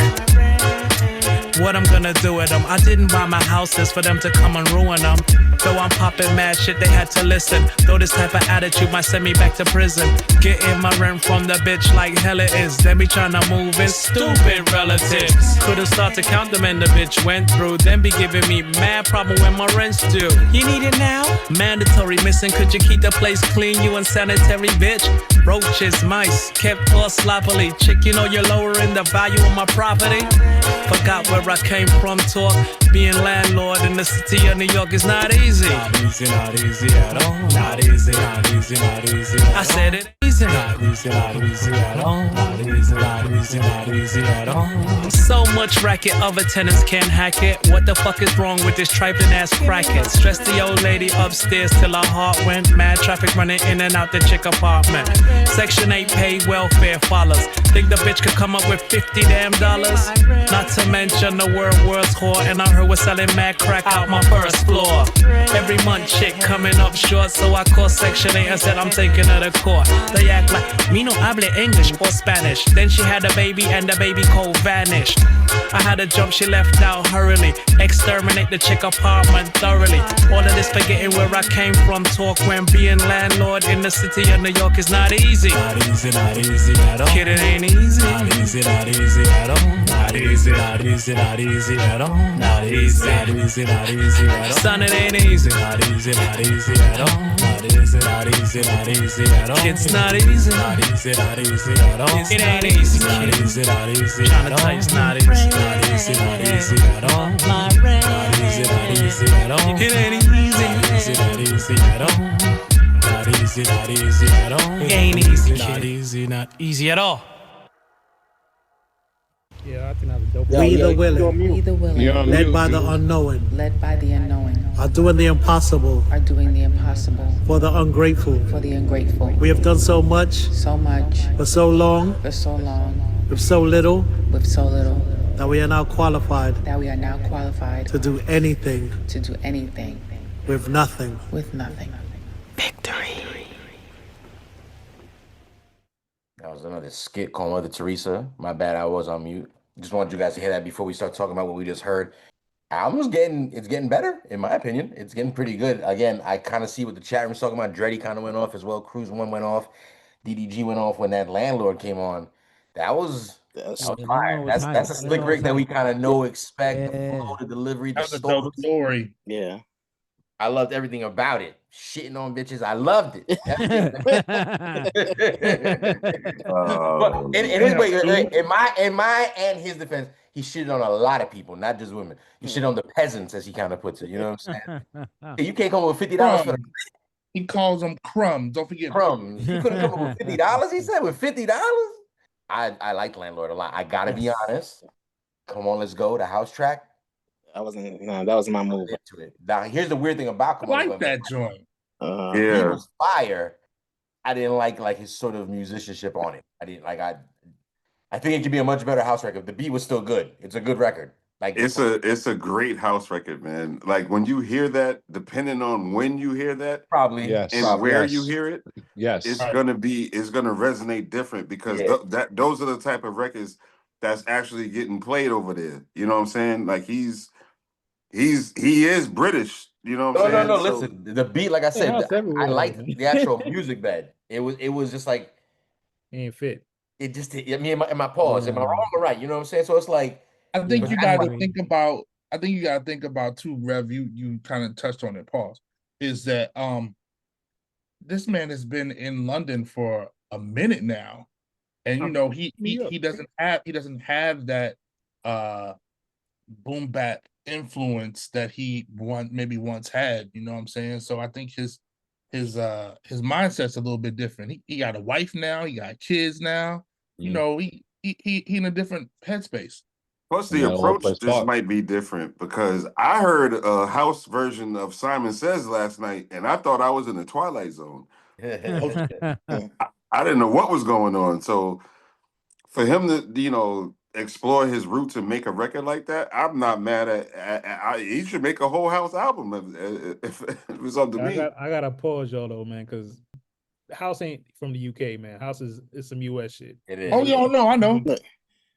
What I'm gonna do with them? I didn't buy my houses for them to come and ruin them. Though I'm popping mad shit, they had to listen. Though this type of attitude might send me back to prison. Getting my rent from the bitch like hell it is. Then be trying to move in, stupid relatives. Couldn't start to count them and the bitch went through. Then be giving me mad problem when my rent's due. You need it now? Mandatory missing, could you keep the place clean, you unsanitary bitch? Roaches, mice, kept all sloppily. Chick, you know you're lowering the value of my property. Forgot where I came from, talk. Being landlord in the city of New York is not easy. Not easy, not easy at all. Not easy, not easy, not easy at all. I said it easy. Not easy, not easy at all. Not easy, not easy, not easy at all. So much racket, other tenants can't hack it. What the fuck is wrong with this trifling ass crackhead? Stressed the old lady upstairs till her heart went. Mad traffic running in and out the chick apartment. Section 8 paid welfare follows. Think the bitch could come up with $50 damn dollars? Not to mention the world's whore, and I heard we're selling mad crack out my first floor. Every month chick coming up short, so I called Section 8 and said I'm taking her to court. They act like me no hable English or Spanish. Then she had a baby and the baby cold vanished. I had to jump, she left out hurriedly. Exterminate the chick apartment thoroughly. All of this forgetting where I came from, talk when being landlord in the city of New York is not easy. Not easy, not easy at all. Kid, it ain't easy. Not easy, not easy at all. Not easy, not easy, not easy at all. Not easy, not easy, not easy at all. Son, it ain't easy. Not easy, not easy at all. Not easy, not easy, not easy at all. It's not easy. Not easy, not easy at all. It ain't easy. Not easy, not easy Trying at to all. tell you it's not easy. Not easy, not easy at all. Not easy, not easy at all. It ain't easy. Not easy, not easy at all. Not easy, not easy at all. It ain't easy. Not easy, not easy at all. Yeah, I think that's a dope. We the willing, We the willing, led by the unknowing, led by the unknowing, are doing the impossible are doing the impossible for the ungrateful. for the ungrateful. We have done so much So much for so long for so long with so little with so little that we are now qualified that we are now qualified to do anything to do anything with nothing. with nothing. That was another skit called Mother Teresa. My bad, I was on mute. Just wanted you guys to hear that before we start talking about what we just heard. Album's getting better, in my opinion. It's getting pretty good. Again, I kind of see what the chat room's talking about. Dreddy kind of went off as well. Cruise One went off. DDG went off when that Landlord came on. That was fire. That's a slick Rick that we kind of know, expect, the flow, the delivery, the That's a dope story. Yeah. I loved everything about it. Shitting on bitches, I loved it. But in his way, in my and his defense, he shitted on a lot of people, not just women. He shit on the peasants, as he kind of puts it. You know what I'm saying? You can't come up with $50 for the He calls them crumbs. Don't forget crumbs. He couldn't come up with $50. He said with $50. I like Landlord a lot. I gotta be honest. Come on, let's go. The house track. That was my move. Into it. Now, here's the weird thing about Come I On, like that joint. He was fire. I didn't like his sort of musicianship on it. I didn't like. I think it could be a much better house record. The beat was still good. It's a good record. Like it's a great house record, man. Like when you hear that, depending on when you hear that, probably and where you hear it, it's gonna resonate different because those are the type of records that's actually getting played over there. You know what I'm saying? Like he is British. You know what I'm saying? No. Listen, the beat, like I said, I liked the actual music bed. It was just like it ain't fit. It just hit me in my pause. Am I wrong or right? You know what I'm saying? So it's like I think you got to think about. I think you got to think about too, Rev. You kind of touched on it. Pause. Is that this man has been in London for a minute now, and you know he doesn't have that boom bap influence that he maybe once had. You know what I'm saying? So I think his mindset's a little bit different. He got a wife now. He got kids now. You know he in a different headspace. Plus, the approach just might be different because I heard a house version of Simon Says last night, and I thought I was in the Twilight Zone. I didn't know what was going on. So for him to, explore his roots and make a record like that, I'm not mad at he should make a whole house album if it was up to me. I gotta pause y'all though, man, because House ain't from the UK, man. House is some US shit. It is. Oh yeah, no, I know.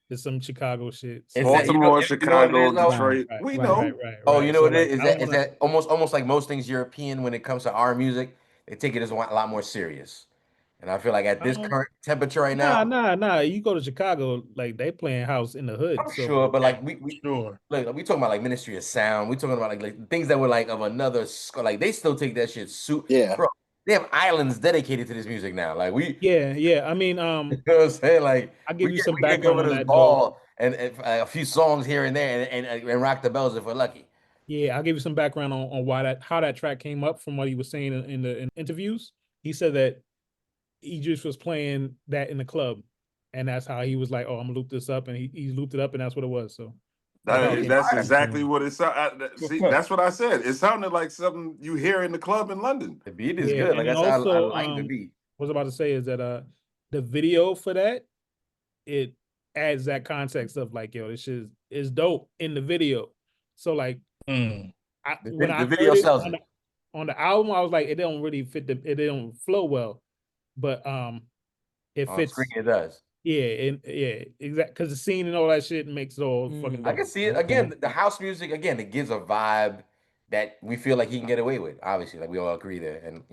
It's some Chicago shit. Baltimore, Chicago, Detroit. We know. Right. Oh, you know what like, it is? Is that almost like most things European when it comes to our music, they take it as a lot more serious. And I feel like at this current temperature right now, nah. You go to Chicago, like they playing house in the hood. I'm sure, but like we talking about like Ministry of Sound. We talking about like things that were like of another like they still take that shit bro. They have islands dedicated to this music now. Like yeah. I mean, you know what I'm saying? Like I'll give you some we background on that ball and a few songs here and there and rock the bells if we're lucky. Yeah, I'll give you some background on how that track came up from what he was saying in interviews. He said that he just was playing that in the club, and that's how he was like, "Oh, I'm gonna loop this up," and he looped it up, and that's what it was. So that's exactly what it sounded. See, that's what I said. It sounded like something you hear in the club in London. The beat is good. Like I said, I like the beat. What I was about to say is that the video for that, it adds that context of like, yo, this shit is dope in the video. So like, the video sells it. On the album, I was like, it don't really fit it don't flow well, but it fits. Screen it does. Yeah, exactly. Because the scene and all that shit makes it all fucking dope. I can see it again. The house music again, it gives a vibe that we feel like he can get away with. Obviously, like we all agree there, and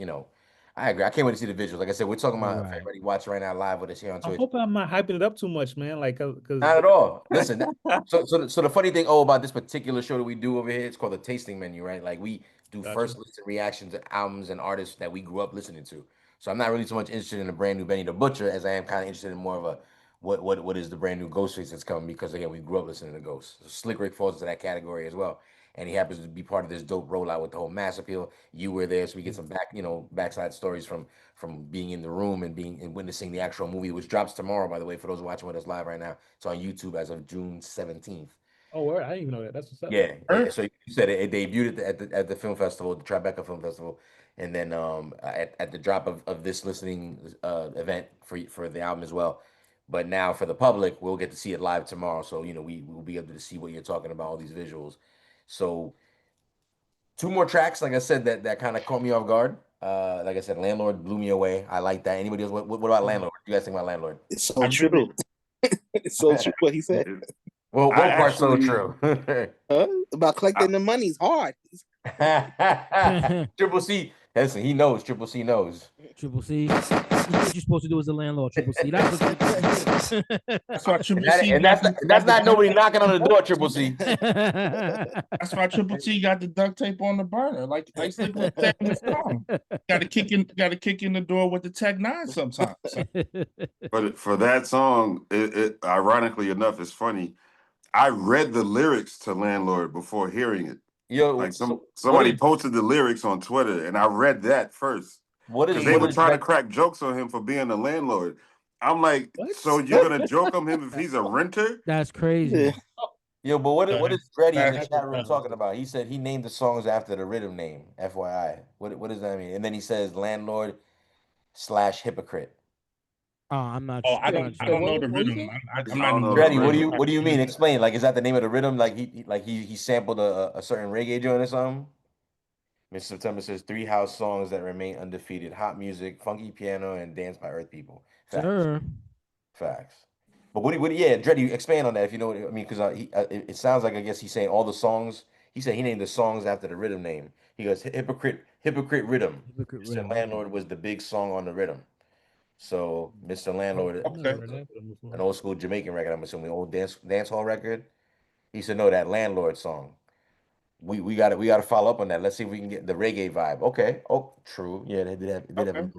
I agree. I can't wait to see the visuals. Like I said, we're talking about everybody watching right now live with us here on Twitch. I hope I'm not hyping it up too much, man. Like, cause not at all. Listen, so the funny thing about this particular show that we do over here, it's called the tasting menu, right? Like we do first listen reactions to albums and artists that we grew up listening to. So I'm not really so much interested in a brand new Benny the Butcher as I am kind of interested in more of a what is the brand new Ghostface that's coming, because again we grew up listening to Ghost. So Slick Rick falls into that category as well. And he happens to be part of this dope rollout with the whole mass appeal. You were there, so we get some backside stories from being in the room and witnessing the actual movie, which drops tomorrow, by the way, for those watching with us live right now. It's on YouTube as of June 17th. Oh, I didn't even know that. That's what's up. Yeah. So you said it debuted at the film festival, the Tribeca Film Festival, and then at the drop of this listening event for the album as well. But now for the public, we'll get to see it live tomorrow. So we will be able to see what you're talking about, all these visuals. So 2 more tracks, like I said, that kind of caught me off guard. Like I said, Landlord blew me away. I like that. Anybody else? What about Landlord? What do you guys think about Landlord? It's so true. It's so true what he said. Well, what part's so true? About collecting the money is hard. Triple C. Listen, he knows. Triple C knows. Triple C. What you're supposed to do as a landlord, Triple C. That's why Triple C. And that's not nobody knocking on the door, Triple C. That's why Triple C got the duct tape on the burner, like Slick Rick said in the song. Got to kick in the door with the Tech 9 sometimes. But for that song, it ironically enough, it's funny. I read the lyrics to Landlord before hearing it. Yo, like so somebody posted the lyrics on Twitter, and I read that first. Because they would try to crack jokes on him for being a landlord. I'm like, so you're gonna joke on him if he's a renter? That's crazy. Yo, but what is Dreddy in the chat room talking about? He said he named the songs after the rhythm name. FYI, what does that mean? And then he says landlord / hypocrite. Oh, I'm not. I don't know the rhythm. I'm not even Dreddy, what do you mean? Explain. Like, is that the name of the rhythm? Like he sampled a certain reggae joint or something? Miss September says 3 house songs that remain undefeated: hot music, funky piano, and dance by Earth People. Facts. Sure. Facts. But yeah, Dreddy, expand on that if you know what I mean, because it sounds like I guess he's saying all the songs. He said he named the songs after the rhythm name. He goes hypocrite rhythm. Mr. Landlord was the big song on the rhythm. So Mr. Landlord, an old school Jamaican record, I'm assuming, old dance hall record. He said no, that Landlord song. We got to follow up on that. Let's see if we can get the reggae vibe. Okay. Oh, true. Yeah, they did have a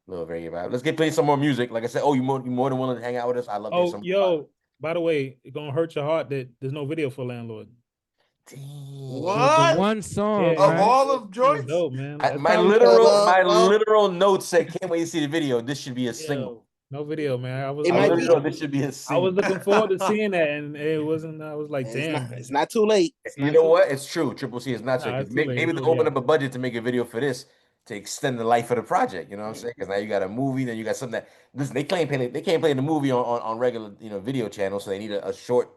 little reggae vibe. Let's play some more music. Like I said, you more than willing to hang out with us. I love this. By the way, it's gonna hurt your heart that there's no video for Landlord. What? The one song of all of Joyce? Dope, man. My literal note said, "Can't wait to see the video. This should be a single." No video, man. This should be a single. I was looking forward to seeing that, and it wasn't. I was like, damn, it's not too late. You know what? It's true. Triple C is not too late. Maybe they'll open up a budget to make a video for this to extend the life of the project. You know what I'm saying? Because now you got a movie, then you got something that listen. They can't play the movie on regular video channels, so they need a short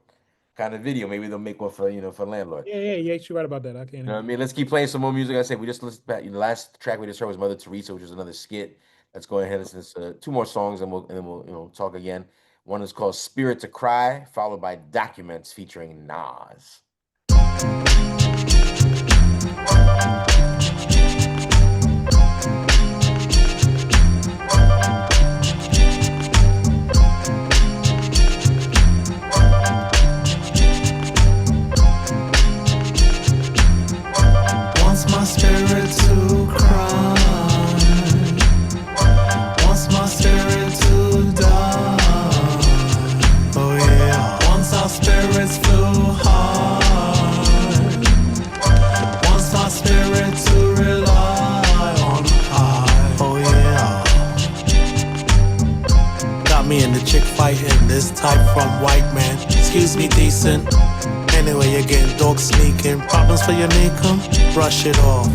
kind of video. Maybe they'll make one for for Landlord. Yeah, you're right about that. I can't. You know what I mean? Let's keep playing some more music. I said we just listened back. The last track we just heard was Mother Teresa, which is another skit. Let's go ahead and listen to 2 more songs, and we'll talk again. One is called "Spirit to Cry," followed by "Documents" featuring Nas. Wants my spirit to cry. Wants my spirit to die. Oh yeah. Wants our spirits flew high. Wants our spirit to rely on high. Oh yeah. Got me in the chick fighting, this type from white man. Excuse me, decent. Anyway, you're getting dog sneaking. Problems for your Nicum? Brush it off.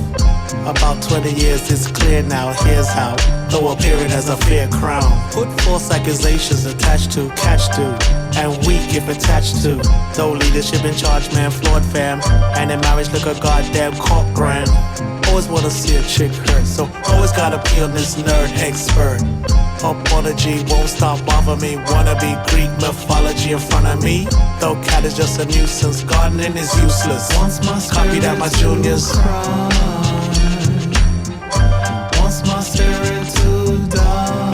About 20 years, it's clear now. Here's how. Though appearing as a fair crown. Put false accusations attached to, catch to, and weak if attached to. Though leadership in charge, man, flawed fam. And in marriage, look a goddamn cock grand. Always wanna see a chick hurt, so always gotta be on this nerd expert. Up on a G, won't stop bother me. Wanna be Greek mythology in front of me. Though cat is just a nuisance, gardening is useless. Once my copy that my juniors. Wants my spirit to die.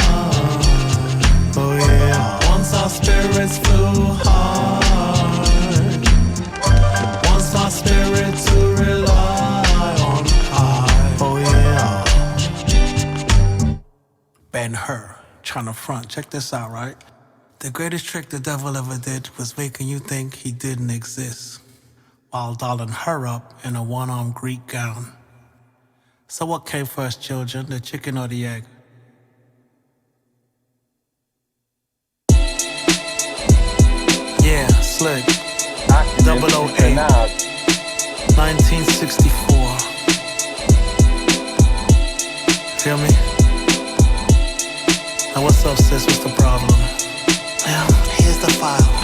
Oh yeah. Once our spirits flew high. Wants our spirit to rely on high. Oh yeah. Ben-Hur, tryna front. Check this out, right? The greatest trick the devil ever did was making you think he didn't exist, while dolling her up in a one-armed Greek gown. So what came first, children, the chicken or the egg? Yeah, slick. 008, 1964. Feel me? Now what's up, sis? What's the problem? Well, here's the file.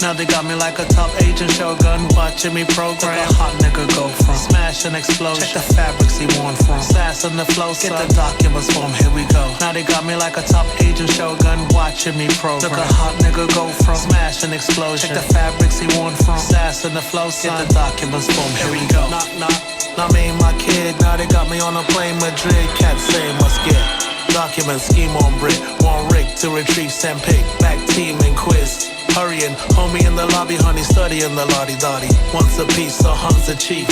Now they got me like a top agent Shogun, watching me program. Like a hot nigga go from smash and explosion. Check the fabrics he worn from. Sass on the flow, get the documents from. Here we go. Now they got me like a top agent Shogun, watching me program. Look a hot nigga go from smash and explosion. Check the fabrics he worn from. Sass on the flow, get the documents from. Here we go. Knock knock. Now me and my kid. Now they got me on a plane Madrid. Cats saying what's good. Documents scheme on brick. One rig to retrieve send pick. Back team and quiz. Hurrying, homie in the lobby, honey studying the lottie-dottie. Once a piece, so Hun's a chief.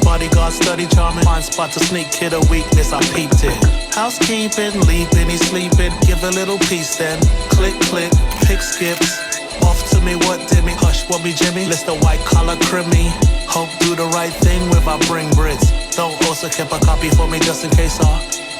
Bodyguard study charming, find spot to sneak, kid a weakness, I peeped it. Housekeeping, leaping, he's sleeping, give a little piece then. Click, click, pick skips. Off to me, what did me? Hush, what me, Jimmy? List the white collar crimmy. Hope do the right thing with I bring Brits. Don't also keep a copy for me just in case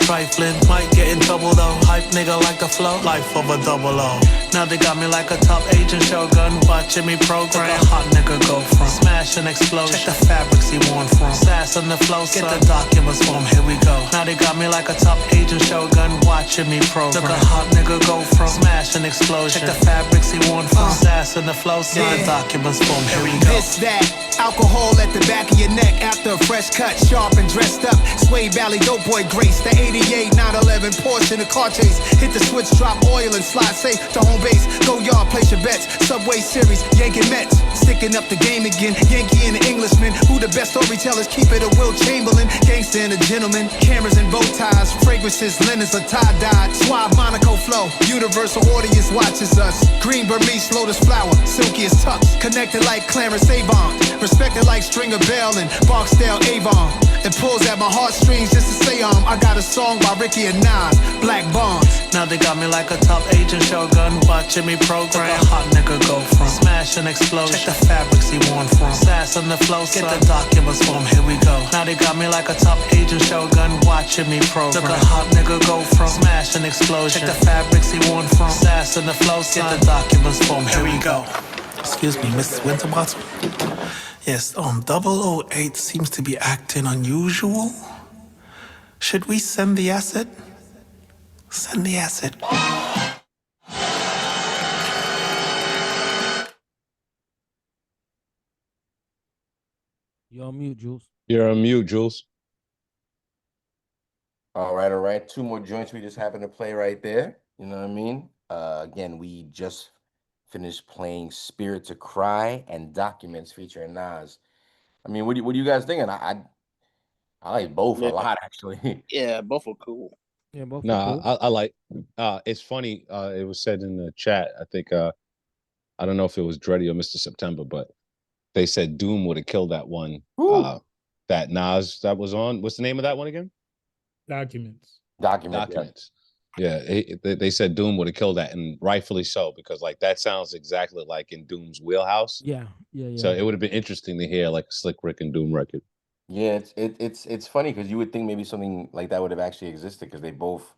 trifling, might get in trouble though. Hype nigga like the flow, life of a double O. Now they got me like a top agent shogun. Watching me program, like a hot nigga go from smash and explosion. Check the fabrics he worn from. Sass on the flow, get the documents from. Here we go. Now they got me like a top agent shogun. Watching me program, like a hot nigga go from smash and explosion. Check the fabrics he worn from. Sass on the flow, sign documents from. Here we go. This that alcohol at the back of your neck after a fresh cut, sharp and dressed up. Sway Valley dope boy Grace, the 88 911 Porsche in the car chase. Hit the switch, drop oil and slide safe to home base. Go yard, place your bets. Subway Series, Yankee Mets. Sticking up the game again. Yankee and the Englishman. Who the best storytellers? Keep it a Will Chamberlain. Gangster and a gentleman. Cameras and bow ties. Fragrances, linens are tie-dyed. Suave Monaco flow. Universal audience watches us. Green Burmese, lotus flower. Silky as tux. Connected like Clarence Avon. Respected like Stringer Bell and Barksdale Avon. It pulls at my heartstrings just to say I got a song by Ricky and Nas, Black Bonds. Now they got me like a top agent shogun. Watching me program, like a hot nigga go from smash and explosion. Check the fabrics he worn from. Sass on the flow, get the documents from. Here we go. Now they got me like a top agent shogun. Watching me program, like a hot nigga go from smash and explosion. Check the fabrics he worn from. Sass on the flow, get the documents from. Here we go. Excuse me, Mrs. Winterbottom. Yes, 008 seems to be acting unusual. Should we send the asset? Send the asset. You're on mute, Jules. You're on mute, Jules. All right. 2 more joints we just happened to play right there. You know what I mean? Again, we just finished playing Spirit to Cry and Documents featuring Nas. I mean, what do you guys thinking? I like both a lot, actually. Yeah, both are cool. Yeah, both. No, cool. I like. It's funny. It was said in the chat. I think. I don't know if it was Dreddy or Mr. September, but they said Doom would have killed that one. That Nas that was on. What's the name of that one again? Documents. Yeah, they said Doom would have killed that, and rightfully so, because like that sounds exactly like in Doom's wheelhouse. Yeah. So it would have been interesting to hear like a Slick Rick and Doom record. Yeah, it's funny because you would think maybe something like that would have actually existed because they both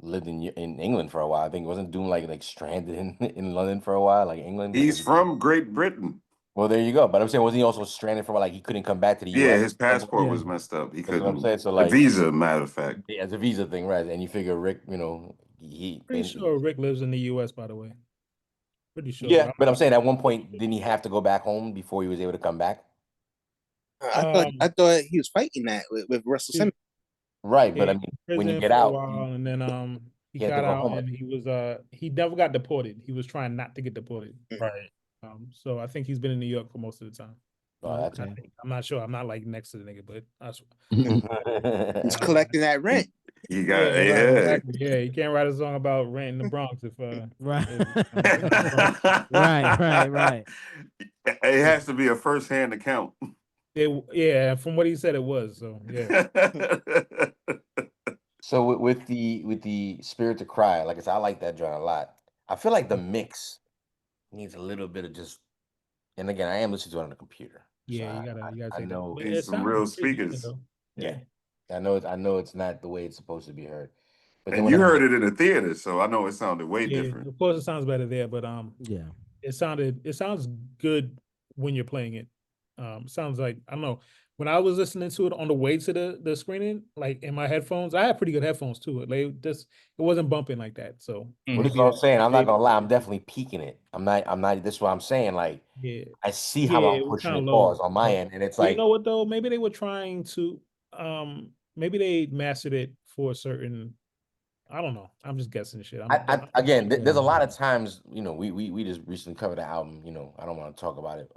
lived in England for a while. I think wasn't Doom like stranded in London for a while, like England. He's from Great Britain. Well, there you go. But I'm saying, wasn't he also stranded for a while? Like he couldn't come back to the US? Yeah, his passport was messed up. He couldn't. What I'm saying. So like the visa, matter of fact. Yeah, it's a visa thing, right? And you figure Rick, Pretty sure Rick lives in the US, by the way. Pretty sure. Yeah, but I'm saying at one point, didn't he have to go back home before he was able to come back? I thought he was fighting that with Russell Simmons. Right, but I mean, when you get out, and then he got out and he never got deported. He was trying not to get deported. Right. So I think he's been in New York for most of the time. I'm not sure. I'm not like next to the nigga, but I swear. He's collecting that rent. You got exactly. Yeah, you can't write a song about rent in the Bronx if right. It has to be a first-hand account. Yeah, from what he said, it was. So yeah. So with the Spirit to Cry, like I said, I like that joint a lot. I feel like the mix needs a little bit of just. And again, I am listening to it on the computer. Yeah, so you gotta. I know it's some real speakers. Yeah, I know it's not the way it's supposed to be heard. But and you heard it in the theater, so I know it sounded way different. Of course, it sounds better there, but yeah, it sounds good when you're playing it. Sounds like I don't know. When I was listening to it on the way to the screening, like in my headphones, I had pretty good headphones too. It wasn't bumping like that. So what is what I'm saying? I'm not gonna lie, I'm definitely peaking it. I'm not. This is what I'm saying. Like, I see how I'm pushing the pause on my end, and it's like, you know what though? Maybe they were trying to, maybe they mastered it for a certain. I don't know. I'm just guessing shit. Again, there's a lot of times, we just recently covered the album. I don't want to talk about it,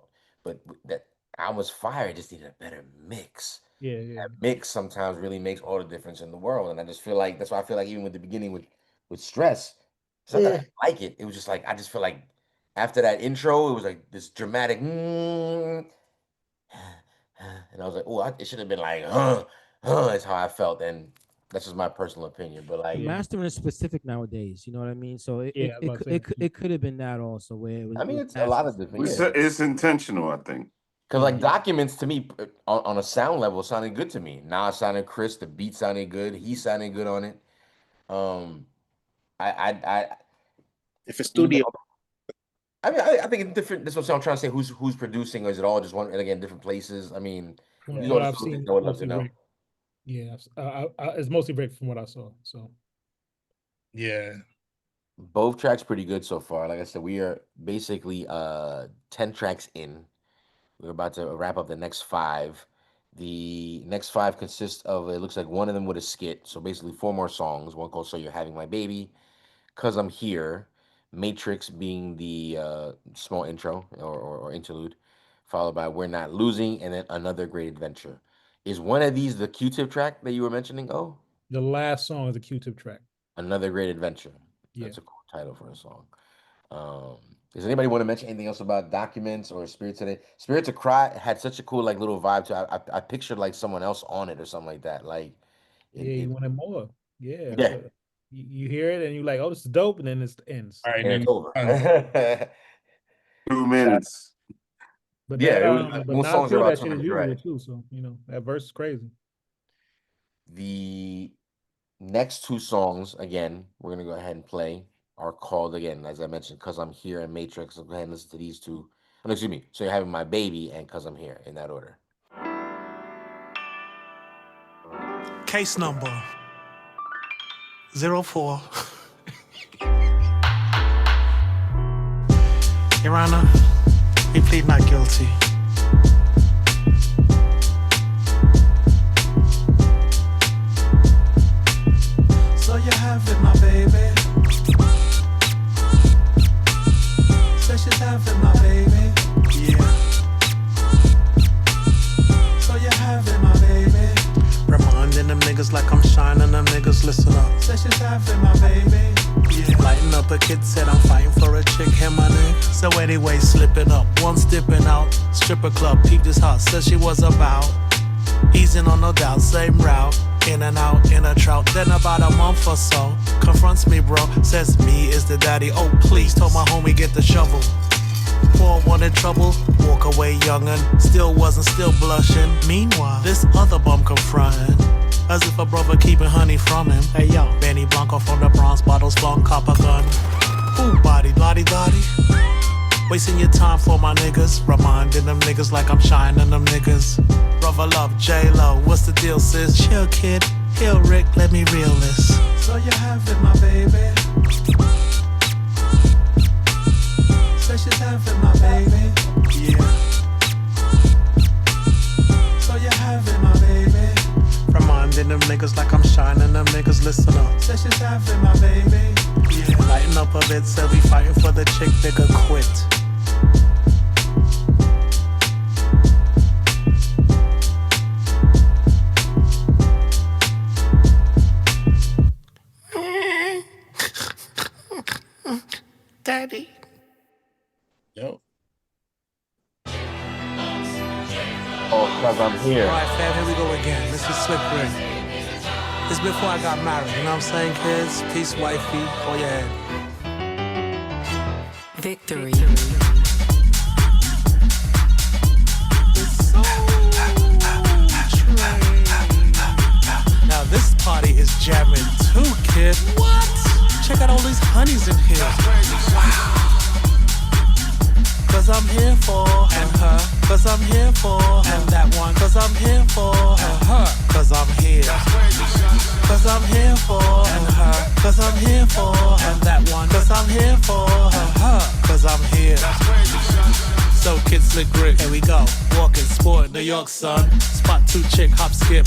but that album was fire. It just needed a better mix. Yeah. That mix sometimes really makes all the difference in the world, and I just feel like that's why I feel like even with the beginning with Stress, it's not that I didn't like it. It was just like I just feel like after that intro, it was like this dramatic, and I was like, oh, it should have been like, that's how I felt, and That's just my personal opinion, but like mastering is specific nowadays. You know what I mean? So it could have been that also where it was. I mean, it's a lot of different. It's intentional, I think. Because like Documents to me on a sound level sounded good to me. Nas sounded crisp, the beat sounded good, he sounded good on it. I if it's studio. I mean, I think it's different. That's what I'm trying to say. Who's producing, or is it all just one? And again, different places. I mean, what I've seen, I would love to know. Rick. Yeah, it's mostly Rick from what I saw. So, yeah, both tracks pretty good so far. Like I said, we are basically 10 tracks in. We're about to wrap up the next 5. The next 5 consists of, it looks like one of them with a skit. So basically 4 more songs. One called So You're Having My Baby, 'Cause I'm Here, Matrix being the small intro or interlude, followed by We're Not Losing, and then Another Great Adventure. Is one of these the Q-Tip track that you were mentioning? Oh, the last song is a Q-Tip track. Another Great Adventure. Yeah. That's a cool title for a song. Does anybody want to mention anything else about Documents or Spirit Today? Spirit to Cry had such a cool like little vibe to it. I pictured like someone else on it or something like that. Like, you wanted more. Yeah. Yeah. You hear it and you're like, oh, this is dope, and then it ends. All right, and then it's over. 2 minutes. But Yeah, that, but most not songs are feel about that 2 shit as minutes, usual right? too. So that verse is crazy. The next 2 songs, again, we're gonna go ahead and play, are called, again, as I mentioned, 'Cause I'm Here and Matrix. So go ahead and listen to these 2. Oh, excuse me. So You're Having My Baby and 'Cause I'm Here, in that order. Case number 04. Your Honor, we plead not guilty. So you have it, my baby. So she's having my baby. Yeah. So you have it, my baby. Reminding them niggas like I'm shining them niggas, listen up. So she's having my baby. Yeah. Lighting up, a kid said I'm fighting for a chick, him my nigga. So anyway, slipping up, one dipping out. Stripper club, peeped his heart, said she was about. Easing on no doubt, same route. In and out, in a trout. Then about a month or so, confronts me, bro. Says me is the daddy. Oh, please, told my homie get the shovel. Poor one in trouble, walk away youngin'. Still wasn't, still blushing. Meanwhile, this other bum confronting. As if a brother keeping honey from him. Hey yo, Benny Blanco from the bronze bottles, long copper gun. Ooh, body, body, body. Wasting your time for my niggas. Reminding them niggas like I'm shining them niggas. Brother love, J-Lo, what's the deal, sis? Chill, kid. Hill Rick, let me reel this. So you have it, my baby. So she's having my baby. Yeah. So you have it, my baby. Reminding them niggas like I'm shining them niggas, listen up. So she's having my baby. Yeah. Lighten up a bit, so we fighting for the chick, nigga quit. Daddy. Yo. Oh, 'Cause I'm Here. Alright, fam, here we go again. This is Slick Rick. It's before I got married, you know what I'm saying, kids? Peace, wifey, hold your head. Victory. Now this party is jamming too, kid. What? Check out all these honeys in here. Wow. 'Cause I'm here for and her. 'Cause I'm here for and that one. 'Cause I'm here for and her. 'Cause I'm here. 'Cause I'm here for and her. 'Cause I'm here for and that one. 'Cause I'm here for and her. 'Cause I'm here. So kids Slick Rick, here we go. Walking, sport, New York, son. Spot 2 chick, hop, skip.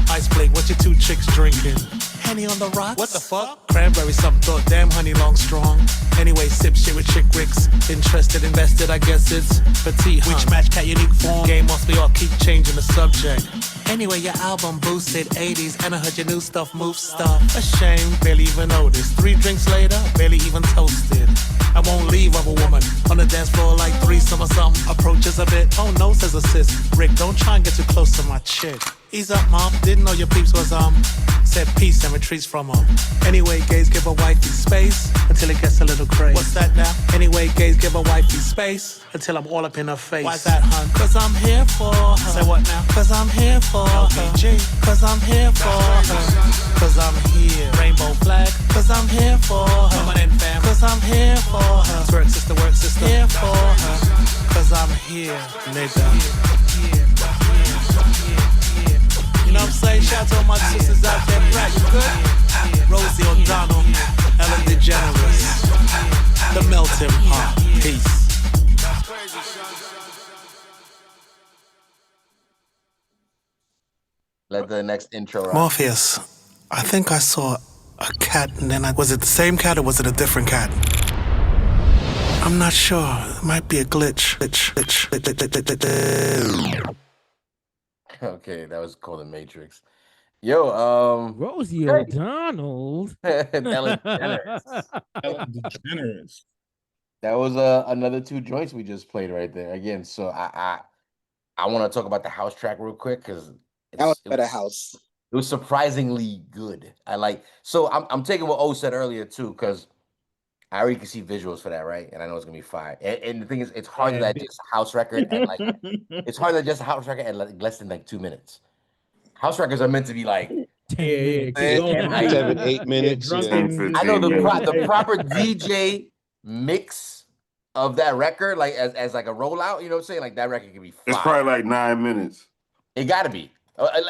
Ice blink, what you 2 chicks drinking? Henny on the rocks? What the fuck? Cranberry, some thought, damn honey long strong. Anyway, sip shit with chick Ricks. Interested, invested, I guess it's petite, Which match cat unique form? Game must be all, keep changing the subject. Anyway, your album boosted 80s, and I heard your new stuff move stuff. A shame, barely even noticed. 3 drinks later, barely even toasted. I won't leave of a woman on the dance floor like threesome or something. Approaches a bit, oh no, says a sis. Rick, don't try and get too close to my chick. Ease up, mom. Didn't know your peeps was said peace and retreats from Anyway, gays give a wifey space until it gets a little crazy. What's that now? Anyway, gays give a wifey space until I'm all up in her face. Why's that, hun? Cause I'm here for her. Say what now? Cause I'm here for LPG. Her. Cause I'm here for her. Cause I'm here. Rainbow flag. Cause I'm here for her. Mama and fam. Cause I'm here for her. Work sister, work sister. Here for her. Cause I'm here, nigga. You know what I'm saying? Shout out to all my sisters out there. Right, you good? Rosie O'Donnell, Ellen DeGeneres, the melting pot. Peace. Let the next intro rock. Morpheus, I think I saw a cat and then was it the same cat or was it a different cat? I'm not sure. It might be a glitch. Okay, that was called the Matrix. Yo, Rosie O'Donnell. Ellen DeGeneres. Ellen DeGeneres. That was another two joints we just played right there. Again, so I want to talk about the house track real quick because that was better house. It was surprisingly good. So I'm taking what O said earlier too, because I already can see visuals for that, right? And I know it's gonna be fire. And the thing is, it's harder than just a house record at it's harder than just a house record at less than 2 minutes. House records are meant to be 10 minutes. 7, 8 minutes. I know the proper DJ mix of that record, as a rollout. You know what I'm saying? Like that record can be fire. It's probably 9 minutes. It got to be.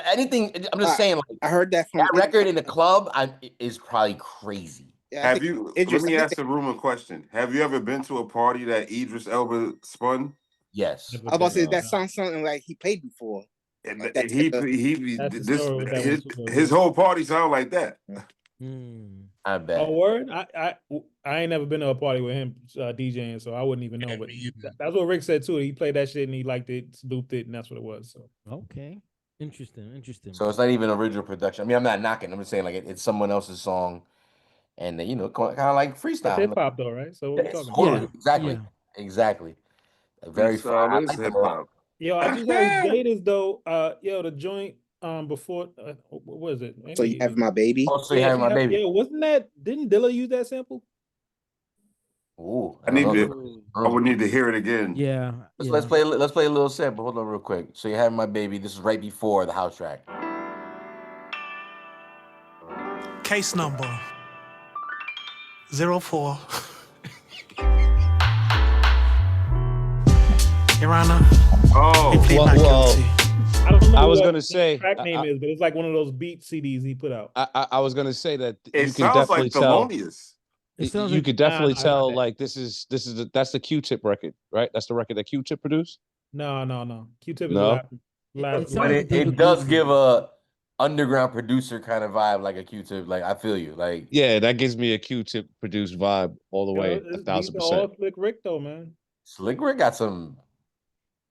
Anything. I'm just saying. I heard that from that record in the club is probably crazy. Yeah, let me ask the room a question. Have you ever been to a party that Idris Elba spun? Yes. I was about to say that sounds something like he played before. And his whole party sound like that. I bet. Oh, word? I ain't never been to a party with him DJing, so I wouldn't even know. But that's what Rick said too. He played that shit and he liked it, looped it, and that's what it was. So okay, interesting. So it's not even original production. I mean, I'm not knocking. I'm just saying it's someone else's song. And then, kind of like freestyle. Hip hop though, right? So what we talking about? Exactly. Very fun. Hip hop. Yo, I just heard Jada's though. The joint before what is it? Maybe, so you have my baby. Oh, so you have my baby. Yeah, wasn't that? Didn't Dilla use that sample? Ooh, I would need to hear it again. Yeah. Let's play a little sample. Hold on, real quick. So you have my baby. This is right before the house track. Case number 04. Your Honor. Oh, well. I don't know. I was gonna say track name is, but it's like one of those beat CDs he put out. I was gonna say that it you can definitely tell. You could definitely tell that's the Q-Tip record, right? That's the record that Q-Tip produced. No. Q-Tip is no. But it does give a underground producer kind of vibe, like a Q-Tip. Like I feel you. Like that gives me a Q-Tip produced vibe all the way 1,000%. All Slick Rick though, man. Slick Rick got some.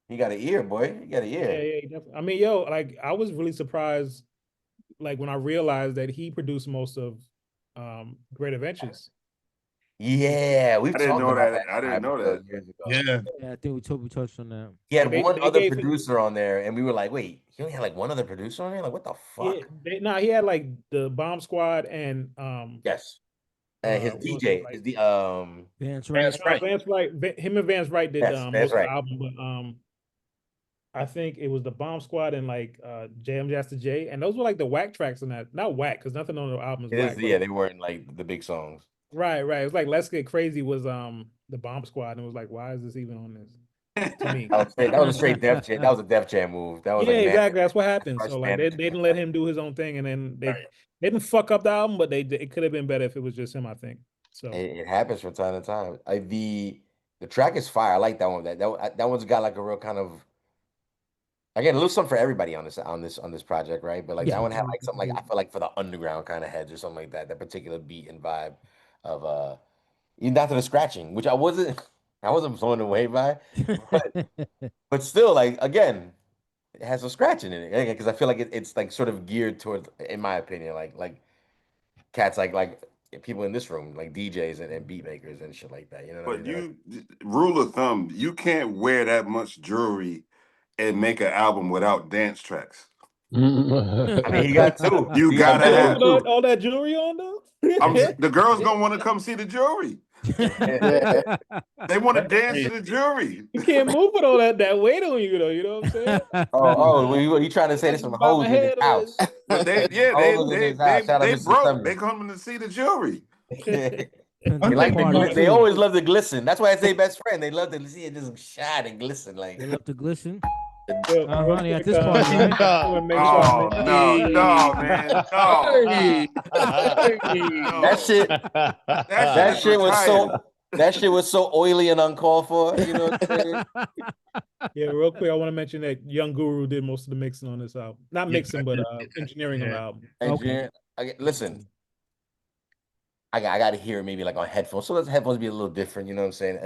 He got an ear, boy. He got an ear. Yeah, definitely. I mean, I was really surprised, when I realized that he produced most of Great Adventures. Yeah, I didn't know that. I didn't know that. Years ago. Yeah, I think we touched on that. He had one other producer on there, and we were like, "Wait, he only had one other producer on there? Like, what the fuck?" Yeah, he had the Bomb Squad and yes, and his DJ is the Vance Wright. Vance Wright. Him and Vance Wright did most of the album, but I think it was the Bomb Squad and Jam Master Jay, and those were the whack tracks in that. Not whack, because nothing on the album is whack. Yeah, they weren't the big songs. Right. It was Let's Get Crazy was the Bomb Squad, and it was why is this even on this? To me, that was a straight Def Jam. That was a Def Jam move. That was exactly. That's what happened. So they didn't let him do his own thing, and then they didn't fuck up the album, but it could have been better if it was just him. I think so. It happens from time to time. The track is fire. I like that one. That one's got a real kind of. Again, a little something for everybody on this project, right? But that one had something I feel for the underground kind of heads or something like that. That particular beat and vibe of even down to the scratching, which I wasn't blown away by, but still again, it has some scratching in it because I feel it's sort of geared towards, in my opinion, like cats like people in this room, like DJs and beat makers and shit like that. You know what I mean? Rule of thumb, you can't wear that much jewelry and make an album without dance tracks. I mean, he got two. You He got gotta have two. all that jewelry on though. The girls gonna want to come see the jewelry. They want to dance to the jewelry. You can't move with all that weight on you though. You know what I'm saying? You trying to say there's some Bob my hoes in his head house? But they Hoes in his house. Shout out they Mr. broke. Sumner. They coming to see the jewelry. They always love to glisten. That's why it's their best friend. They love to see it just shine and glisten. Like they love to glisten. Honey, at this party, right? No, man, That shit was so oily and uncalled for. You know what I'm saying? Yeah, real quick, I want to mention that Young Guru did most of the mixing on this album. Not mixing, but engineering on the album. Okay. Listen, I got to hear it maybe like on headphones. So let headphones be a little different. You know what I'm saying?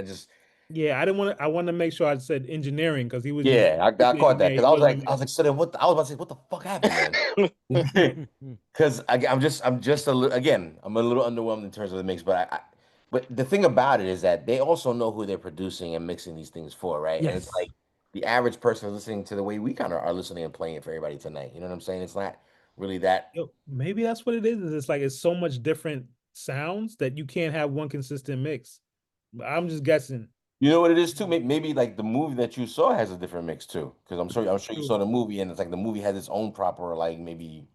I wanted to make sure I said engineering because he was. Yeah, I caught that because I was like, so then what? I was about to say, what the fuck happened, man? Because I'm just a little. Again, I'm a little underwhelmed in terms of the mix, but but the thing about it is that they also know who they're producing and mixing these things for, right? Yes. And it's like the average person listening to the way we kind of are listening and playing it for everybody tonight. You know what I'm saying? It's not really that. Maybe that's what it is. It's like it's so much different sounds that you can't have one consistent mix. But I'm just guessing. You know what it is too? Maybe like the movie that you saw has a different mix too. Because I'm sure you saw the movie and it's like the movie has its own proper like maybe.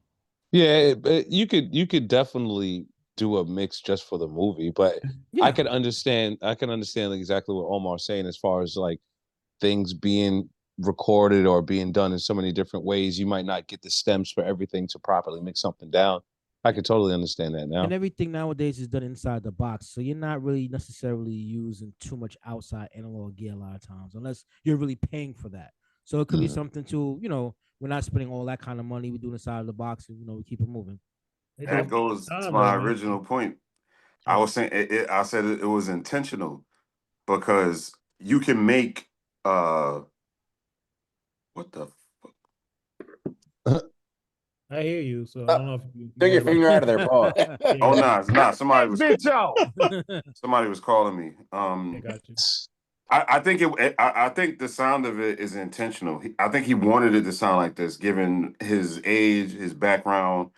Yeah, but you could definitely do a mix just for the movie, but I can understand exactly what Omar's saying as far as like things being recorded or being done in so many different ways. You might not get the stems for everything to properly mix something down. I could totally understand that now. And everything nowadays is done inside the box, so you're not really necessarily using too much outside analog gear a lot of times, unless you're really paying for that. So it could be something to, we're not spending all that kind of money. We do inside of the box, and we keep it moving. That goes to my original point. I was saying I said it was intentional because you can make what the I hear you, so I don't know if you take your finger out of there, Paul. Oh nah, somebody was calling me. I got you. I think the sound of it is intentional. I think he wanted it to sound like this, given his age, his background,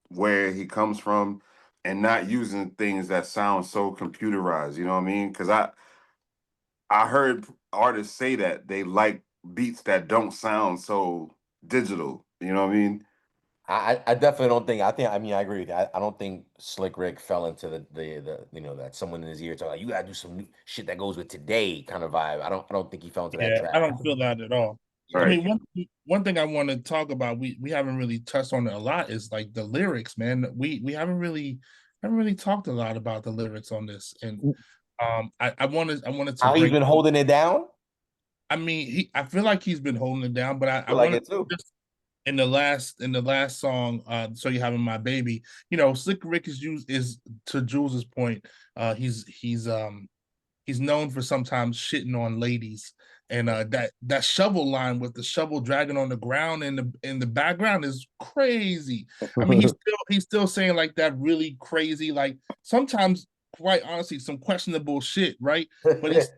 where he comes from, and not using things that sound so computerized. You know what I mean? Because I heard artists say that they like beats that don't sound so digital. You know what I mean? I definitely don't think. I mean, I agree with you. I don't think Slick Rick fell into the that someone in his ear talking like you gotta do some new shit that goes with today kind of vibe. I don't think he fell into that trap. I don't feel that at all. Right. I mean, one thing I want to talk about, we haven't really touched on it a lot, is like the lyrics, man. We haven't really talked a lot about the lyrics on this, and I wanted to. How he's been holding it down? I mean, I feel like he's been holding it down, but I like wanted it too. In the last song, So You Having My Baby, Slick Rick is to Jules's point, he's known for sometimes shitting on ladies, and that shovel line with the shovel dragging on the ground in the background is crazy. I mean, he's still saying like that really crazy, like sometimes quite honestly some questionable shit, right? But he's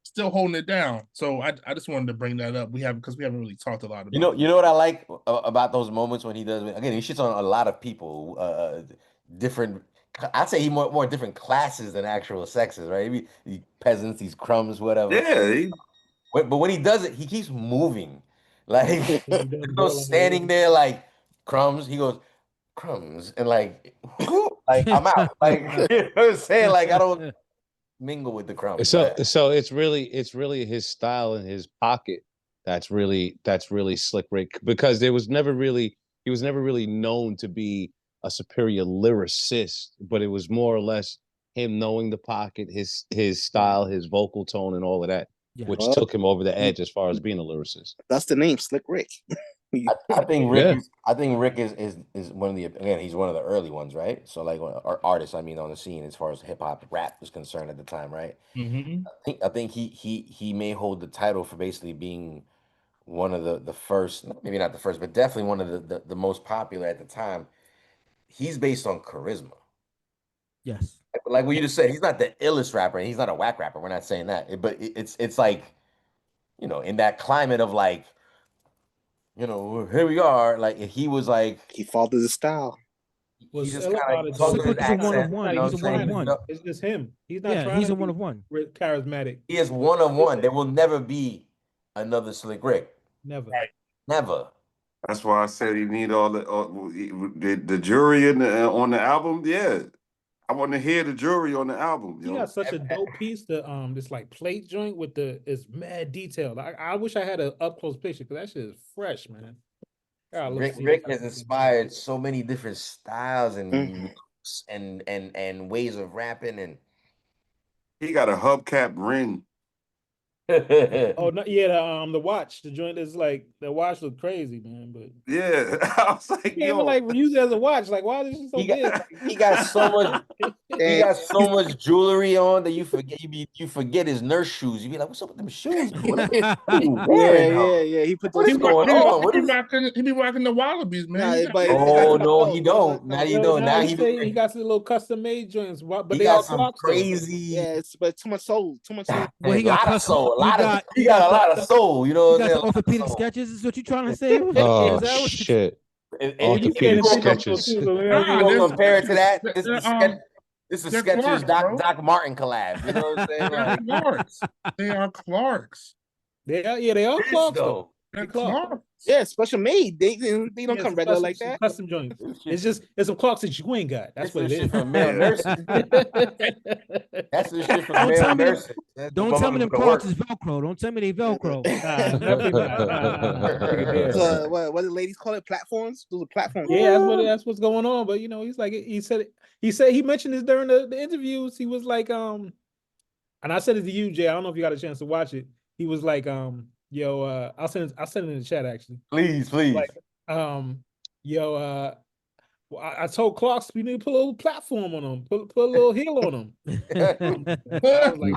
still holding it down. So I just wanted to bring that up. Because we haven't really talked a lot about you know what I like about those moments when he does, again, he shits on a lot of people, different. I'd say he more different classes than actual sexes, right? These peasants, these crumbs, whatever. Yeah. But when he does it, he keeps moving, like standing there like crumbs. He goes crumbs and like I'm out. Like you know what I'm saying? Like I don't mingle with the crumbs. So it's really his style and his pocket that's really Slick Rick, because he was never really known to be a superior lyricist, but it was more or less him knowing the pocket, his style, his vocal tone, and all of that, which took him over the edge as far as being a lyricist. That's the name, Slick Rick. I think Rick is one of he's one of the early ones, right? So like artists, I mean, on the scene as far as hip hop rap was concerned at the time, right? Mm-hmm. I think he may hold the title for basically being one of the first, maybe not the first, but definitely one of the most popular at the time. He's based on charisma. Yes. Like what you just said, he's not the illest rapper, and he's not a whack rapper. We're not saying that, but it's like, in that climate of like you know, here we are. Like he was like he faulted his style. What's just ill kind about of it talked though, in his Slick Rick is a one of accent. one. You know He's what a one I'm of saying? one. it's just him. He's not Yeah, trying he's to a one be of one. charismatic. He is one of one. There will never be another Slick Rick. Never. Never. That's why I said you need the jury on the album. Yeah, I want to hear the jury on the album. He Yo, got such a dope piece. This like plate joint with it's mad detailed. I wish I had an up close picture because that shit is fresh, man. I love to see Rick that has type of shit. inspired so many different styles and Mhm. looks and ways of rapping and he got a hubcap ring. Oh no, yeah, the watch, the joint is like the watch look crazy, man. But Yeah, I was like, you can't yo, even like use it as a watch. Like, why is it so big? he got so much he got so much jewelry on that you forget his nurse shoes. You be like, what's up with them shoes? What are you wearing? Yeah. He put What those. is going on? What is he be rocking the Wallabies, man. Nah, He got- but Oh no, he don't. Now you don't. Now Now he he say he got some little custom made joints, but he they got all some clocks though. crazy Yeah, but too much soul. Too much soul. Well, a he got lot of custom. soul. He He got a got lot of soul. You know he what got I'm the saying? A lot of orthopedic soul. sketches. Is what you trying to say? Oh Is that what shit! And you Orthopedic gonna sketches. compare it to that? This is they're this is they're sketches Clarks, bro. Doc Martin collab. You know what I'm saying? They're Like Clarks. They are Clarks. They are this clocks though. though. They're Clarks. Clarks. Yeah, special made. They don't come regular like Some that. custom joints. It's some clocks that you ain't got. That's what it shit is. from male nurses. That's the shit from Don't male tell me. nurses. Don't tell me them go to Crocs work. is Velcro. Don't tell me they Velcro. Nah, definitely not. So what the ladies call it? Platforms. Those are platforms. Yeah, that's what's going on. But you know, he's like he mentioned this during the interviews. He was like, and I said it to you, Jay. I don't know if you got a chance to watch it. He was like, yo, I'll send it in the chat actually. Please. Like, yo, I told Clarks we need to put a little platform on them, put a little heel on them. I was like,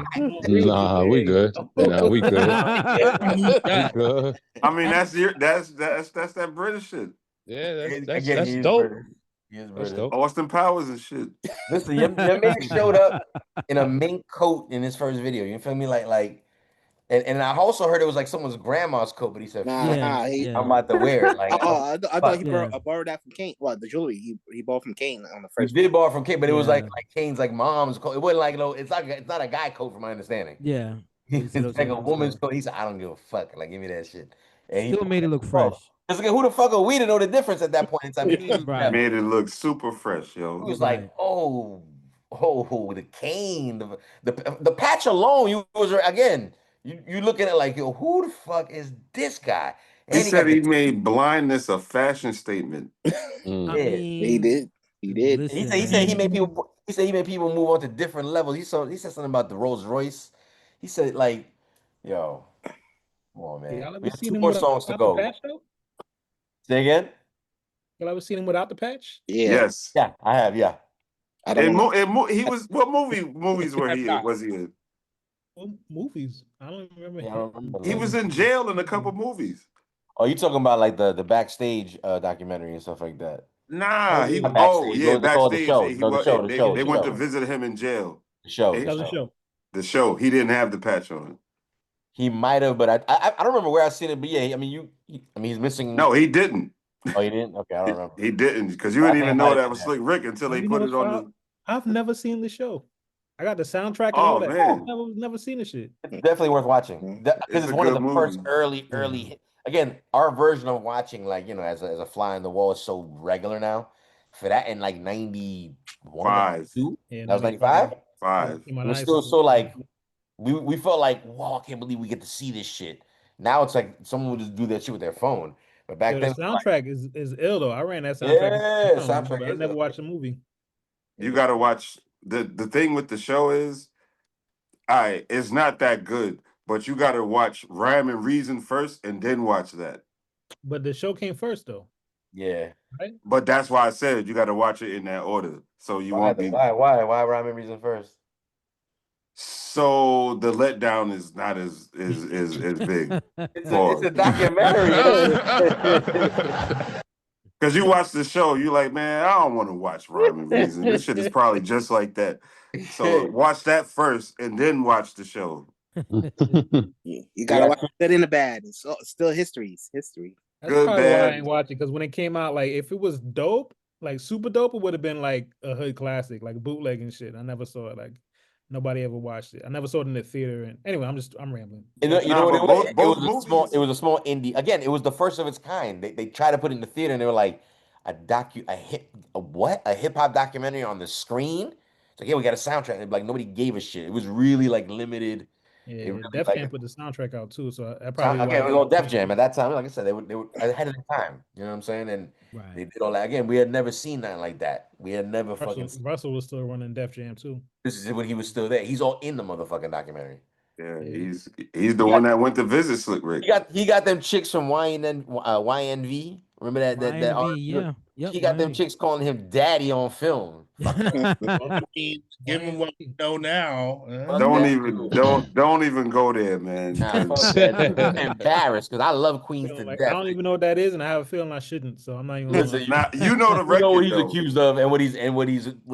Nah, we good. Nah, we good. We good. I mean, that's that British shit. Yeah, Again, that's dope. British. He is That's British. dope. Austin Powers and shit. Listen, your man showed up in a mink coat in his first video. You feel me? And I also heard it was like someone's grandma's coat, but he said, Nah, I'm about to wear it. Like, I thought he borrowed that from Kane. Well, the jewelry he bought from Kane on the first. He did borrow from Kane, but it was like Kane's like mom's coat. It wasn't like it's not a guy coat from my understanding. Yeah, it's like a woman's coat. He said, I don't give a fuck. Like, give me that shit. And Still made it look fresh. Because again, who the fuck are we to know the difference at that point in time? Right. Made it look super fresh, yo. It was like, oh, the cane, the patch alone. You was again. You looking at like, yo, who the fuck is this guy? And He said he made blindness a fashion statement. Yeah, he did. He did. He said he made people. He said he made people move on to different levels. He said something about the Rolls Royce. He said like, yo, come on, man. Y'all ever We have seen 2 him more without songs to the go. patch, though? Say again. Y'all ever seen him without the patch? Yeah. Yes. Yeah, I have. Yeah. I don't he was what movies were he in? Was he in? What movies? I don't remember. Yeah, I don't remember. He was in jail in a couple movies. Oh, you talking about like the backstage documentary and stuff like that? Nah, he Not backstage. backstage. They call it the Backstage. show. He No, the was, show. they went to visit him in jail. The show. The show. He didn't have the patch on. He might have, but I don't remember where I seen it. But yeah, I mean, he's missing. No, he didn't. Oh, he didn't. Okay, I don't remember. He didn't because you didn't even know that was Slick Rick until they put it on the. I've never seen the show. I got the soundtrack and all that. Man. I've never seen the shit. It's definitely worth watching because it's one of the first early. Again, our version of watching, like, you know, as a fly on the wall is so regular now. For that in like 91, 92, that was 95. 5. It was still so like we felt like, wow, I can't believe we get to see this shit. Now it's like someone would just do that shit with their phone. But back then, the soundtrack is ill though. I ran that soundtrack. Yeah, soundtrack. But I never watched the movie. You got to watch the thing with the show is, it's not that good, but you got to watch Rhyme and Reason first and then watch that. But the show came first though. Yeah. Right? But that's why I said you got to watch it in that order, so you won't be. Why Rhyme and Reason first? So the letdown is not as big. It's a documentary. Because you watch the show, you're like, man, I don't want to watch Rhyme and Reason. This shit is probably just like that. So watch that first and then watch the show. You gotta watch good and the bad. It's still history. It's history. That's Good, probably why I bad. ain't watch it. Because when it came out, like if it was dope, like super dope, it would have been like a hood classic, like bootleg and shit. I never saw it. Like nobody ever watched it. I never saw it in the theater. And anyway, I'm rambling. You know, Nah, what but it was? both movies. It was a small indie. Again, it was the first of its kind. They tried to put it in the theater, and they were like a hip hop documentary on the screen. It's like, yeah, we got a soundtrack. And like nobody gave a shit. It was really like limited. It Yeah, really Def like Jam put the soundtrack out too, so I probably again, why it was all Def Jam at that time. Like I said, they were ahead of the time. You know what I'm saying? And they did all that. Again, we had never seen nothing like that. We had never fucking. Russell was still running Def Jam too. This is when he was still there. He's all in the motherfucking documentary. Yeah, he's the one that went to visit Slick Rick. He got them chicks from YNV. Remember that YNV, yeah. He got them chicks calling him daddy on film. I mean, give him what we know now. Don't even go there, man. Nah, fuck that. I'm embarrassed because I love Queens to Like, death. I don't even know what that is, and I have a feeling I shouldn't. So I'm not even. Listen, you know the record, what he's though. accused of and what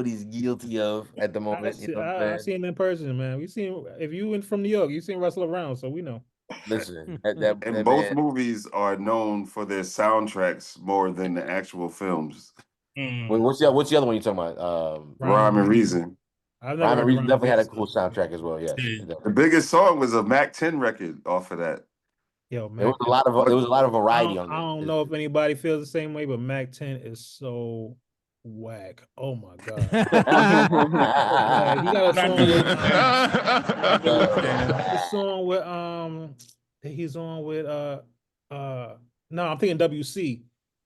he's guilty of at the moment. I've seen him in person, man. We seen if you went from New York, you seen Russell around, so we know. Listen, and both movies are known for their soundtracks more than the actual films. Wait, what's the other one you talking about? Rhyme and Reason. Rhyme and Reason definitely had a cool soundtrack as well. Yes, the biggest song was a Mac 10 record off of that. Yo, Mac, there was a lot of variety on. I don't know if anybody feels the same way, but Mac 10 is so whack. Oh my god. He got a song with he's on with no, I'm thinking WC.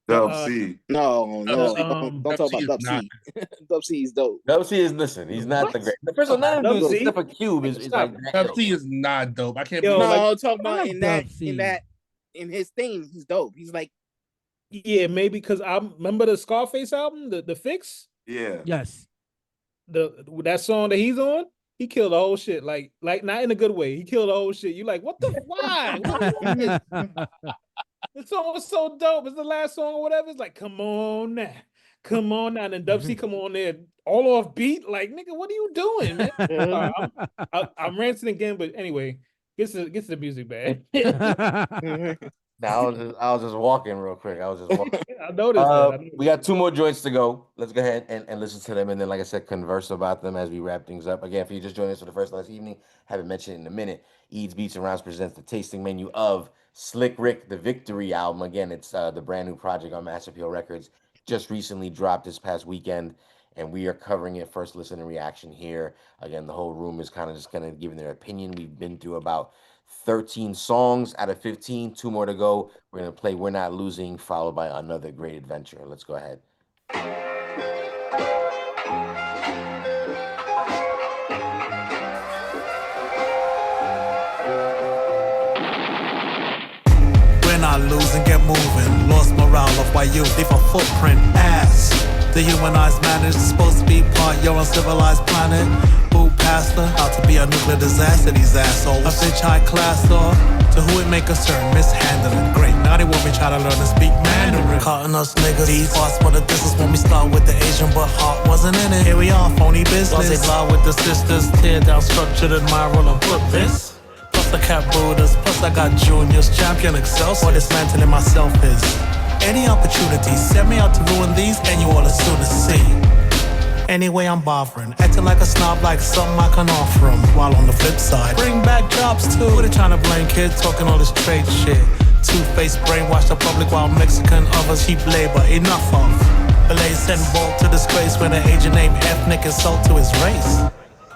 Dub C. No, don't talk about Dub C. Dub C is dope. Dub C is he's not the great. First of all, none of them except for Cube is like Dub C is not dope. I can't believe I'm talking about in his thing, he's dope. He's like, yeah, maybe because I remember the Scarface album, the Fix. Yeah. Yes. That song that he's on, he killed the whole shit. Like not in a good way. He killed the whole shit. You like, what the why? The song was so dope. It's the last song or whatever. It's like, come on now. And then Dub C come on there, all off beat. Like, nigga, what are you doing, man? I'm ranting again, but anyway, gets to the music, man. I was just walking real quick. I was just walking. I noticed that. We got 2 more joints to go. Let's go ahead and listen to them, and then, like I said, converse about them as we wrap things up. Again, if you just joined us for the first last evening, haven't mentioned it in a minute. Eads Beats and Rounds presents the tasting menu of Slick Rick, the Victory album. Again, it's the brand new project on Master Appeal Records. Just recently dropped this past weekend, and we are covering it first listen and reaction here. Again, the whole room is kind of just giving their opinion. We've been through about 13 songs out of 15, 2 more to go. We're going to play We're Not Losing, followed by Another Great Adventure. Let's go ahead. We're not losing, get moving. Lost morale of why you leave a footprint. Ass. The humanized man is supposed to be part your uncivilized planet. Boot pastor, out to be a nuclear disaster, these assholes. A bitch high class or to who it may concern, mishandling. Great, now they want me try to learn to speak Mandarin. Cutting us niggas, these parts for the distance when we start with the Asian, but heart wasn't in it. Here we are, phony business. They lie with the sisters, tear down structured admiral and put this. Plus the cat Buddhas, plus I got juniors, champion excels. What dismantling myself is. Any opportunity, send me out to ruin these, and you all as soon as see. Anyway, I'm bothering, acting like a snob, like something I can offer 'em. While on the flip side, bring back jobs too. Who they trying to blame, kids talking all this trade shit? Two-faced, brainwash the public while Mexican others cheap labor, enough of. Belay send Bolt to disgrace when an agent named ethnic insult to his race.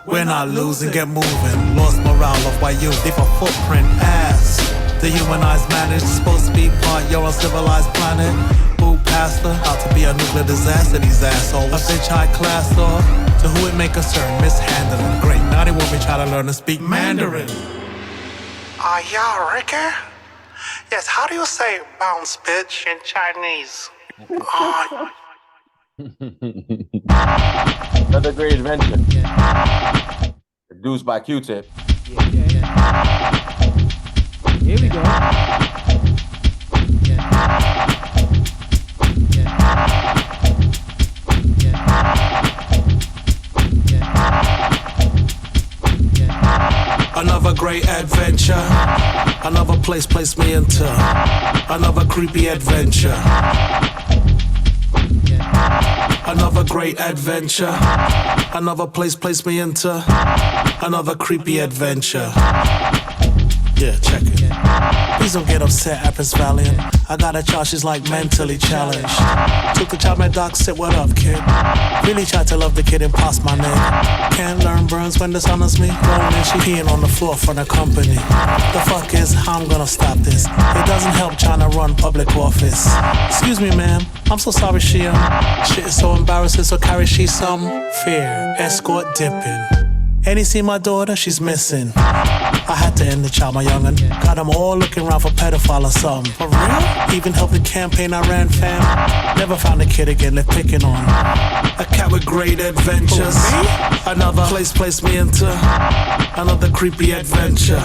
We're not losing, get moving. Lost morale of why you leave a footprint. Ass. The humanized man is supposed to be part your uncivilized planet. Boot pastor, out to be a nuclear disaster, these assholes. A bitch high class or to who it may concern, mishandling. Great, now they want me try to learn to speak Mandarin. Yeah, Ricky? Yes, how do you say bounce, bitch, in Chinese? Another Great Adventure. Produced by Q-Tip. Here we go. Another great adventure. adventure. Another place me into another creepy adventure. Another great adventure. Another place me into another creepy adventure. Yeah, check it. Please don't get upset, Apples Valiant. I got a child, she's like mentally challenged. Took the child, my doc said, what up, kid? Really tried to love the kid and pass my name. Can't learn burns when the sun is me. Grown she peeing on the floor for the company. The fuck is, how I'm gonna stop this? It doesn't help trying to run public office. Excuse me, ma'am, I'm so sorry she shit is so embarrassing, so carry she some fear. Escort dipping. Any see my daughter, she's missing. I had to end the child, my youngin'. Got them all looking around for pedophile or something. For real? Even helped the campaign I ran, fam. Never found a kid again, they're picking on. A cat with great adventures. Another place me into another creepy adventure.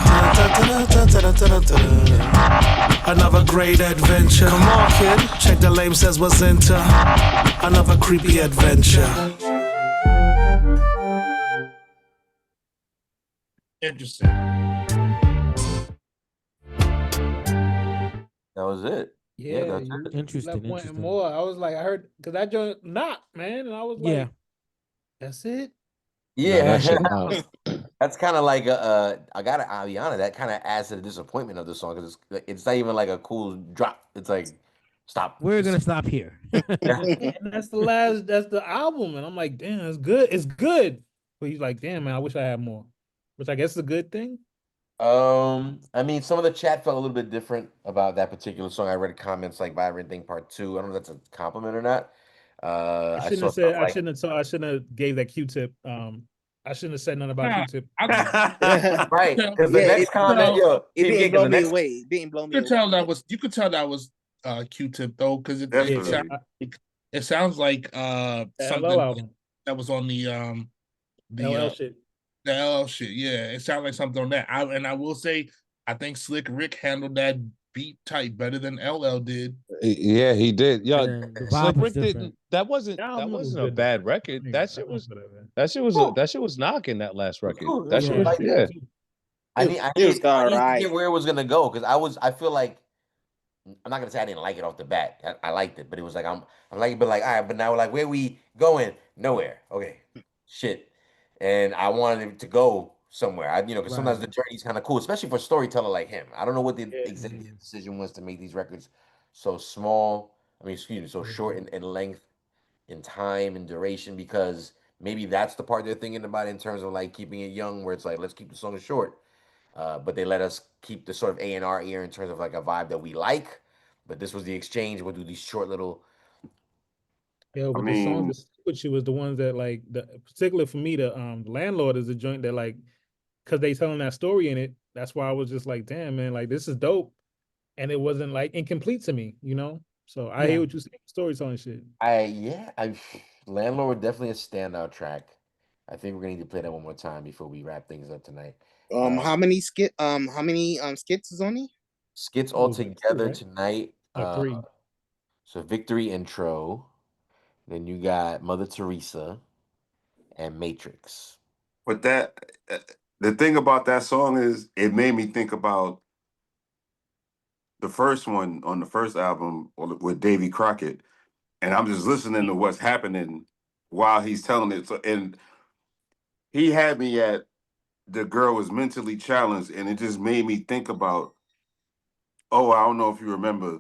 Another great adventure. Come on, kid. Check the lame says what's into another creepy adventure. Interesting. That was it. Yeah, that's you it. Interesting. left wanting Interesting. more. I was like, I heard because that joint knocked, man, and I was like, that's it. Yeah, that shit knocked. That's kind of like I'll be honest, that kind of adds to the disappointment of the song because it's not even like a cool drop. It's like stop. We're gonna stop here. And that's the album, and I'm like, damn, it's good. It's good. But he's like, damn, man, I wish I had more. Which I guess is a good thing. I mean, some of the chat felt a little bit different about that particular song. I read comments like Byron Thing Part 2. I don't know if that's a compliment or not. I shouldn't have said. I shouldn't have gave that Q-tip. I shouldn't have said nothing about Q-tip. Right, because the next comment, it didn't blow me away. It didn't blow me away. You could tell that was Q-tip though, because it sounds like something that was on the LL shit. The LL shit, yeah. It sounds like something on that. I will say, I think Slick Rick handled that beat type better than LL did. Yeah, he did. Yeah, Slick Rick different. didn't. That wasn't a bad record. That shit was knocking that last record. That shit was I need to get where it was gonna go because I feel like I'm not gonna say I didn't like it off the bat. I liked it, but it was like I'm like it, but like all right, but now like where we going? Nowhere. Okay, shit. And I wanted it to go somewhere. Because sometimes the journey's kind of cool, especially for a storyteller like him. I don't know what the executive decision was to make these records so small. So short in length, in time, and duration, because maybe that's the part they're thinking about in terms of like keeping it young, where it's like, let's keep the song short. But they let us keep the sort of A&R ear in terms of like a vibe that we like. But this was the exchange. We'll do these short little. Yeah, but the songs that stick with you was the ones that like, particularly for me, the Landlord is a joint that like, because they telling that story in it. That's why I was just like, damn, man, like this is dope, and it wasn't like incomplete to me, So I hear what you say, storytelling shit. Landlord definitely a standout track. I think we're gonna need to play that one more time before we wrap things up tonight. How many skits is on it? Skits all together tonight. 3. So Victory Intro. Then you got Mother Teresa and Matrix. But the thing about that song is it made me think about the first one on the first album with Davy Crockett. And I'm just listening to what's happening while he's telling it. So, and he had me at the girl was mentally challenged, and it just made me think about, I don't know if you remember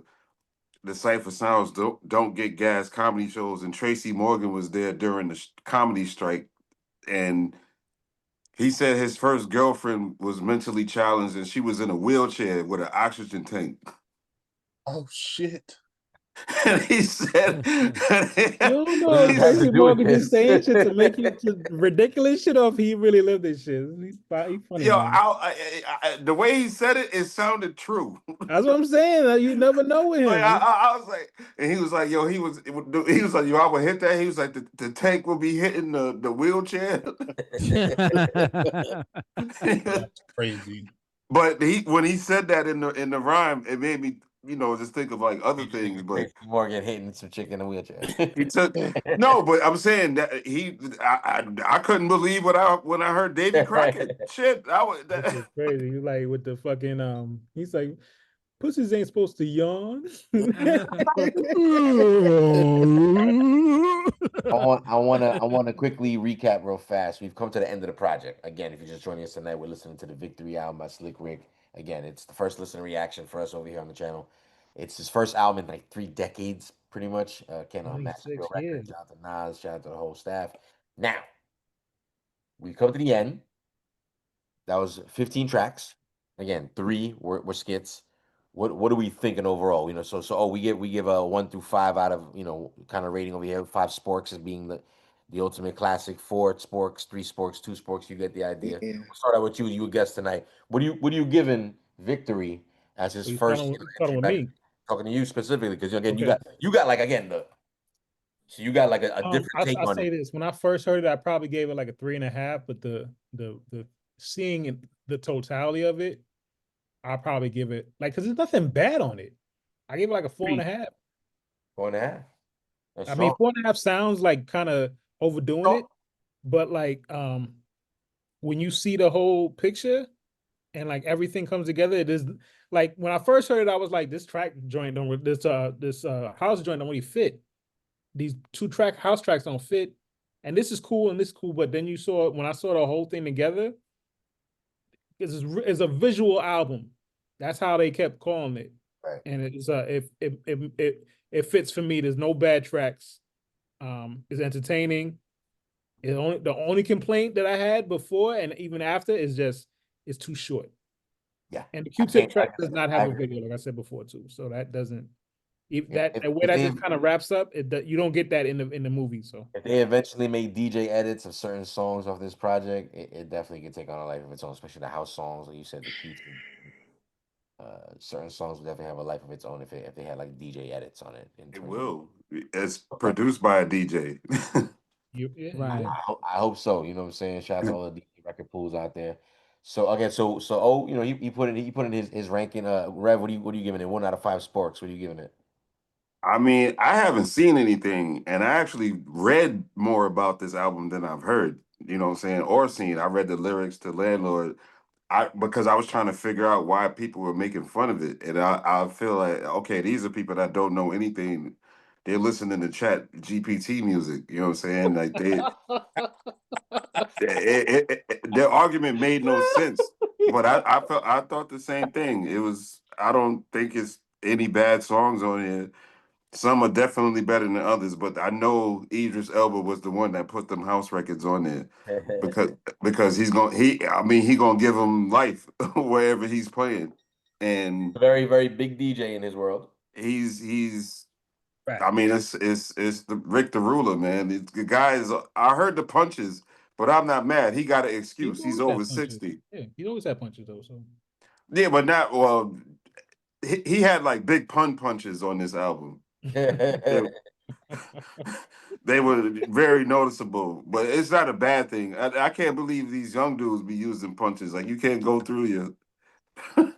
the Cypher Sounds don't get gas comedy shows, and Tracy Morgan was there during the comedy strike, and he said his first girlfriend was mentally challenged and she was in a wheelchair with an oxygen tank. Oh shit. And he said, you don't know if Tracy Morgan just saying shit to make you ridiculous shit, or if he really lived this shit. He's funny. Yo, the way he said it, it sounded true. That's what I'm saying. You never know with him. Like, I was like, and he was like, yo, he was like, yo, I would hit that. He was like, the tank will be hitting the wheelchair. That's crazy. But when he said that in the rhyme, it made me just think of like other things. But Morgan hitting some chick in a wheelchair. he took no, but I'm saying that I couldn't believe when I heard Davy Crockett. Shit, I was This is crazy. He's like with the fucking he's like, pussies ain't supposed to yawn. I want to quickly recap real fast. We've come to the end of the project. Again, if you're just joining us tonight, we're listening to the Victory album by Slick Rick. Again, it's the first listener reaction for us over here on the channel. It's his first album in like 3 decades, pretty much. Came on Massive Real Records. Shout out to Nas. Shout out to the whole staff. Now, we come to the end. That was 15 tracks. Again, 3 were skits. What are we thinking overall? So we give a 1 through 5 out of kind of rating over here. 5 sporks as being the ultimate classic. 4 sporks, 3 sporks, 2 sporks. You get the idea. Yeah. We'll start out with you. You a guest tonight. What are you giving Victory as his first? Talking with me. Talking to you specifically because again you got like again so you got like a different take on I say it. this, when I first heard it, I probably gave it like a 3.5, but the seeing the totality of it, I'll probably give it like, because there's nothing bad on it. I gave it like a 4.5. 4.5. I mean, 4.5 sounds like kind of overdoing it, but like when you see the whole picture and like everything comes together, it is like when I first heard it, I was like, this track joint don't this house joint don't really fit. These 2-track house tracks don't fit, and this is cool and this is cool. But then when I saw the whole thing together, it's a visual album. That's how they kept calling it. Right. And it fits for me. There's no bad tracks. It's entertaining. The only complaint that I had before and even after is just it's too short. Yeah. And the Q-Tip track does not have a video, like I said before too. So that doesn't. The way that just kind of wraps up, you don't get that in the movie. So if they eventually made DJ edits of certain songs off this project, it definitely could take on a life of its own, especially the house songs, like you said, the Q-Tip. Certain songs would definitely have a life of its own if they had like DJ edits on it. It will. It's produced by a DJ. Right. I hope so. You know what I'm saying? Shout out to all the DJ record pools out there. So again, so he put in his ranking. Rev, what are you giving it? 1 out of 5 sporks. What are you giving it? I mean, I haven't seen anything, and I actually read more about this album than I've heard, you know what I'm saying, or seen. I read the lyrics to Landlord because I was trying to figure out why people were making fun of it. And I feel like, okay, these are people that don't know anything. They're listening to chat GPT music, you know what I'm saying? Like their argument made no sense. But I thought the same thing. I don't think it's any bad songs on here. Some are definitely better than others, but I know Idris Elba was the one that put them house records on there because he's gonna give them life wherever he's playing, and very, very big DJ in his world. He's I mean, it's the Rick the Ruler, man. The guy is. I heard the punches, but I'm not mad. He got an excuse. He's over 60. Yeah, he always had punches though. So yeah, but not well. He had like big punches on this album. They were very noticeable, but it's not a bad thing. I can't believe these young dudes be using punches. Like you can't go through your. When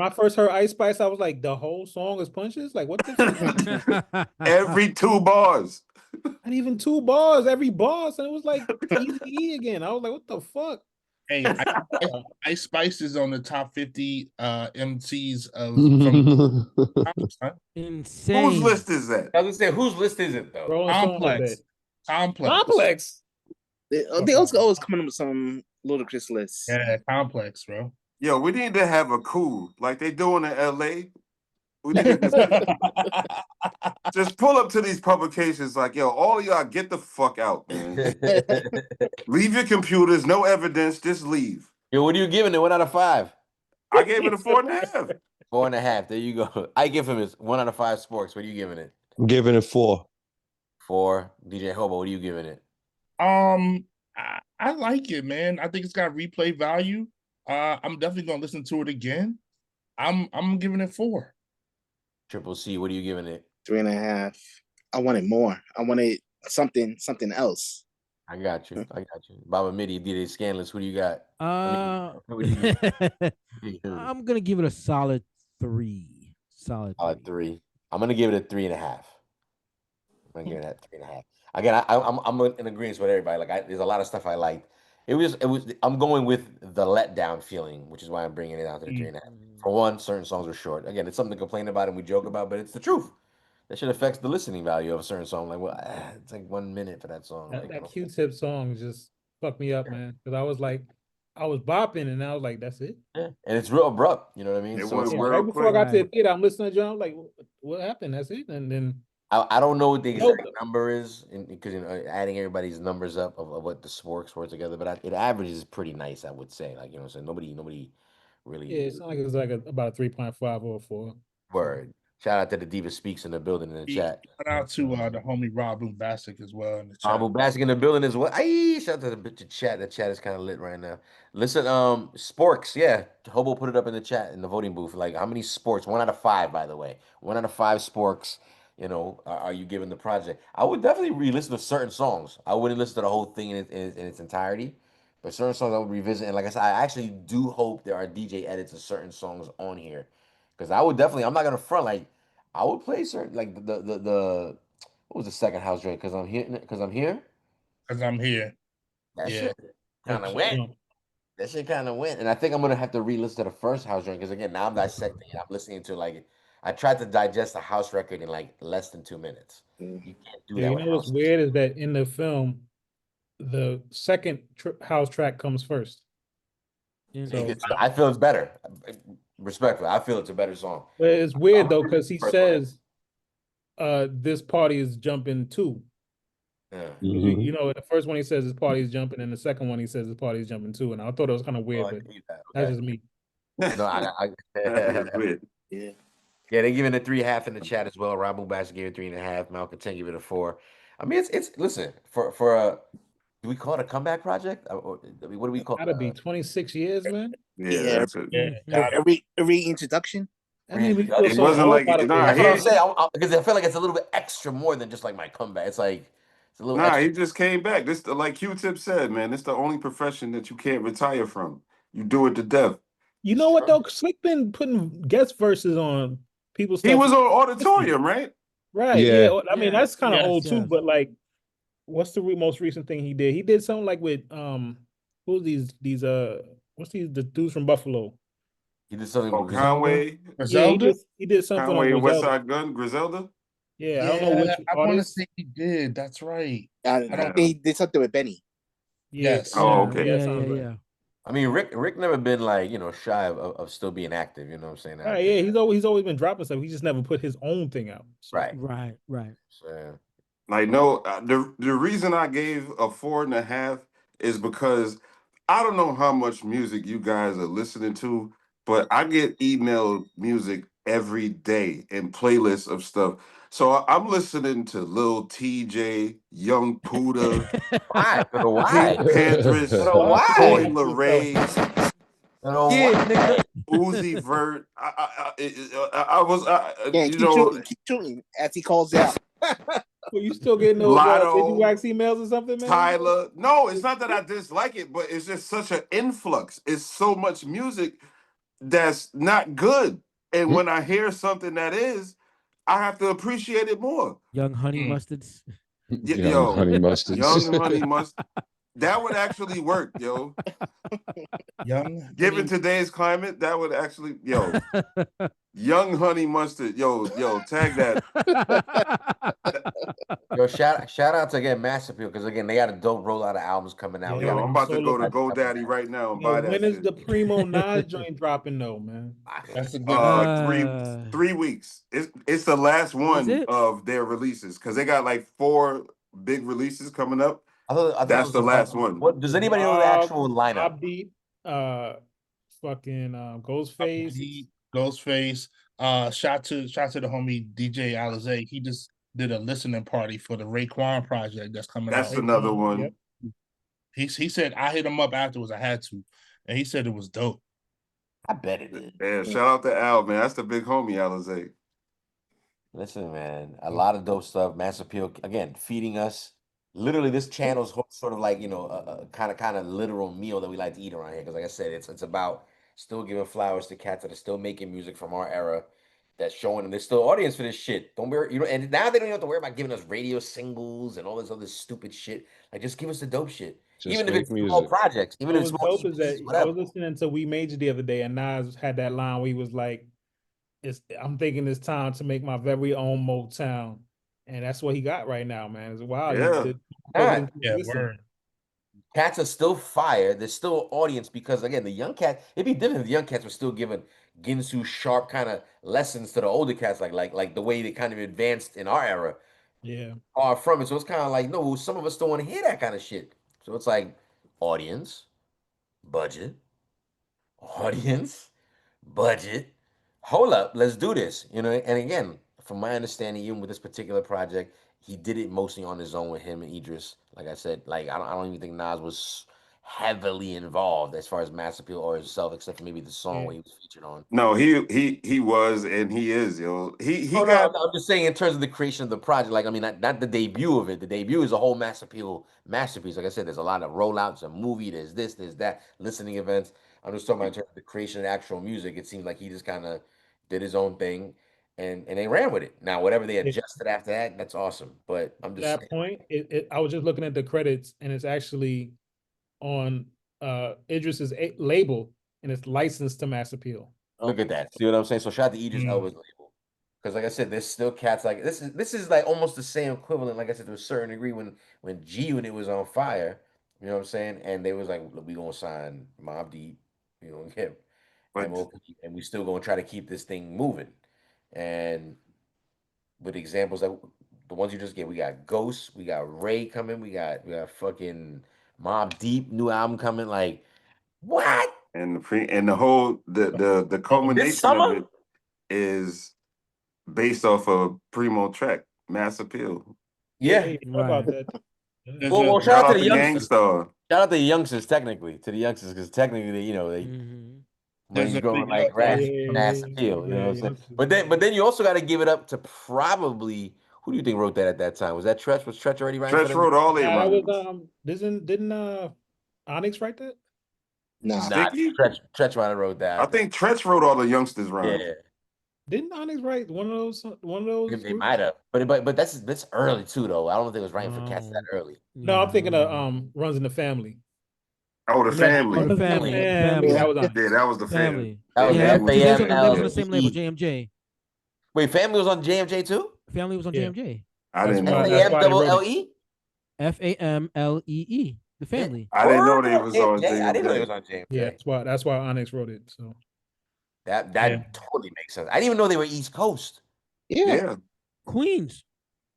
I first heard Ice Spice, I was like, the whole song is punches. Like what the fuck? Every 2 bars. Not even 2 bars. Every boss, and it was like Easy again. I was like, what the fuck? Hey, Ice Spice is on the top 50 MCs of insane. Whose list is that? I was gonna say, whose list is it though? Complex. They also always coming up with some ludicrous lists. Yeah, Complex, bro. Yo, we need to have a coup like they doing in LA. We need to just pull up to these publications like, yo, all of y'all get the fuck out, man. Leave your computers, no evidence, just leave. Yo, what are you giving it? 1 out of 5? I gave it a 4.5. 4.5. There you go. I give him his 1 out of 5 sporks. What are you giving it? I'm giving it 4. 4. DJ Hobo, what are you giving it? I like it, man. I think it's got replay value. I'm definitely gonna listen to it again. I'm giving it 4. Triple C, what are you giving it? 3.5. I wanted more. I wanted something else. I got you. Baba Midi, DJ Scandalous, who do you got? I'm gonna give it a solid 3. solid Solid 3. I'm gonna give it a 3.5. I'm gonna give it that 3.5. Again, I'm in agreement with everybody. Like, there's a lot of stuff I liked. It was. I'm going with the letdown feeling, which is why I'm bringing it down to the 3.5. For one, certain songs were short. Again, it's something to complain about and we joke about, but it's the truth. That shit affects the listening value of a certain song. Like, well, it's like 1 minute for that song. That, Like, that Q-Tip song just fucked me up, man. Because I was like, I was bopping, and I was like, "That's it." yeah. And it's real abrupt. You know what I mean? It So went it's Yeah, like, right real before I quick. got to the theater, I'm listening to John. I'm like, "What happened? That's it." And then I don't know what the nope. exact number is because adding everybody's numbers up of what the sporks were together, but it averages pretty nice. I would say, like, so nobody Yeah, really it's not like it's like about a 3.5 or a 4. So word. Shout out to the Diva Speaks in the building in the chat. Shout out to the homie Rob Bombastic as well in the chat. Humble Basket in the building as well. Ay, shout out to the chat. The chat is kind of lit right now. Listen, sporks, yeah. Hobo put it up in the chat in the voting booth. Like, how many sports? 1 out of 5, by the way. 1 out of 5 sporks. Are you giving the project? I would definitely re-listen to certain songs. I wouldn't listen to the whole thing in its entirety, but certain songs I would revisit. And like I said, I actually do hope there are DJ edits of certain songs on here, because I would definitely. I'm not gonna front, like, I would play certain, like, the what was the second house joint? Because I'm here. Because I'm here. Because I'm here. That Yeah. shit kind of went. That shit kind of went. And I think I'm gonna have to re-listen to the first house joint, because again, now I'm dissecting it. I'm listening to, like, I tried to digest a house record in like less than 2 minutes. You can't do yeah, that you with know what's house. weird is that in the film, the second house track comes first. So I feel it's better. Respectfully, I feel it's a better song. but it's weird though because he says, "This party is jumping too." Yeah. You know, the first one he says his party is jumping, and the second one he says his party is jumping too. And I thought it was kind of weird, but that's just me. No, That's weird. Yeah. Yeah, they giving it 3.5 in the chat as well. Rob Bass gave it 3.5. Malcolm 10 gave it a 4. I mean, it's listen, for a, do we call it a comeback project? Or, I mean, what do we call Gotta it? be 26 years, man. Yeah, that's it. a reintroduction. I mean, we feel It so wasn't old like about it. nah. That's what I'm He saying. Because I feel like it's a little bit extra more than just like my comeback. It's like it's a little nah. extra. He just came back. This like Q-Tip said, man. It's the only profession that you can't retire from. You do it to death. You know what though? Slick been putting guest verses on people's stuff. He was on Auditorium, right? Right. Yeah. I mean, that's kind of Yes, old too. yes. But like, what's the most recent thing he did? He did something like with who's these what's the dudes from Buffalo? He did something Oh, with Griselda. Conway, Yeah, Griselda? he did something on Conway and West Griselda. Side Gun, Griselda. Yeah, I don't know which I want to artist. say he did. That's right. I I don't. think he did something with Benny. Yeah. Yes. Oh, okay. Yeah, sounds right. I mean, Rick never been like, shy of still being active. You know what I'm saying? Right, yeah, he's always been dropping stuff. He just never put his own thing out. So. Right. So, Like, no, the reason I gave a 4.5 is because I don't know how much music you guys are listening to, but I get emailed music every day and playlists of stuff. So I'm listening to Lil TJ, Young Puda, why? Pink Panthers, Boy Larray, Uzi Vert. I was, Yeah, you know, keep shooting, as he calls out. Well, you still getting those wax emails or something, man? Tyler. No, it's not that I dislike it, but it's just such an influx. It's so much music that's not good. And when I hear something that is, I have to appreciate it more. Young honey mustards. Yo, honey mustards. Young honey mustard. That would actually work, yo. Given today's climate, that would actually, young honey mustard, yo, tag that. Yo, shout out to again Mass Appeal, because again they got a dope rollout of albums coming out. Yo, I'm about to go to GoDaddy right now and buy that. When is the Primo Nas joint dropping though, man? That's a good 3 weeks. It's the last one of their releases because they got like 4 big releases coming up. I thought that's the last one. What does anybody know the actual lineup? Upbeat, fucking Ghostface. Ghostface. Shout to the homie DJ Alizé. He just did a listening party for the Raekwon project that's coming out. That's another one. Yep. He said I hit him up afterwards. I had to, and he said it was dope. I bet it is. Yeah, shout out to Al, man. That's the big homie Alizé. Listen, man, a lot of dope stuff. Mass Appeal again, feeding us. Literally, this channel's sort of like a kind of literal meal that we like to eat around here. Because like I said, it's about still giving flowers to cats that are still making music from our era. that's showing them there's still audience for this shit. Don't worry, you know. And now they don't even have to worry about giving us radio singles and all this other stupid shit. Like, just give us the dope shit, Just even if make it's small music. projects, even What if it's was small dope is that EPs, I whatever. was listening to We Made You the other day, and Nas had that line where he was like, I'm thinking it's time to make my very own Motown. And that's what he got right now, man. It's wild. Yeah. Listen. Cats are still fire. There's still audience because again, the young cat. It'd be different if the young cats were still giving Ginsu sharp kind of lessons to the older cats, like the way they kind of advanced in our era. Yeah. Far from it. So it's kind of like, no, some of us don't want to hear that kind of shit. So it's like audience, budget, audience, budget. Hold up, let's do this. You know, and again, from my understanding, even with this particular project, he did it mostly on his own with him and Idris. Like I said, like I don't even think Nas was heavily involved as far as Mass Appeal or himself, except for maybe the song where he was featured on. No, he was and he is, yo. He Oh, got. no, I'm just saying in terms of the creation of the project. Like, I mean, not the debut of it. The debut is a whole Mass Appeal masterpiece. Like I said, there's a lot of rollouts, a movie, there's this, there's that, listening events. I'm just talking about in terms of the creation of the actual music. It seems like he just kind of did his own thing and they ran with it. Now, whatever they adjusted after that, that's awesome. But I'm just That saying. point, I was just looking at the credits, and it's actually on Idris's label, and it's licensed to Mass Appeal. Look at that. See what I'm saying? So shout out to Idris Elba's label. Because like I said, there's still cats like this is like almost the same equivalent, like I said, to a certain degree when G Unit was on fire, you know what I'm saying? And they was like, we gonna sign Mobb Deep, you know, and we still gonna try to keep this thing moving. And with examples that the ones you just gave, we got Ghost, we got Ray coming, we got fucking Mobb Deep new album coming. Like, what? And the whole the culmination of it is based off of Primo track, Mass Appeal. Yeah. About that. Well, shout out to the youngsters. Gangstar. Shout out to the youngsters, technically, because technically, they, you know, they brains growing like grass, Mass Appeal, you know what I'm saying? But then you also got to give it up to probably who do you think wrote that at that time? Was that Tretch? Was Tretch already writing? Tretch wrote all their lines. Didn't Onyx write that? No, Tretch might have wrote that. I think Tretch wrote all the youngsters rhymes. Yeah. Didn't Onyx write one of those? They might have, but that's early too, though. I don't think it was writing for cats that early. No, I'm thinking of Runs in the Family. Oh, the family. The family. That was yeah, that was the family. That was that was on the same label, JMJ. Wait, Family was on JMJ too? Family was on JMJ. I didn't know. FAMLLE? FAMLEE. The family. I didn't know they was on JMJ. I didn't know they was on JMJ. Yeah, that's why Onyx wrote it. So that totally makes sense. I didn't even know they were East Coast. Yeah. Queens.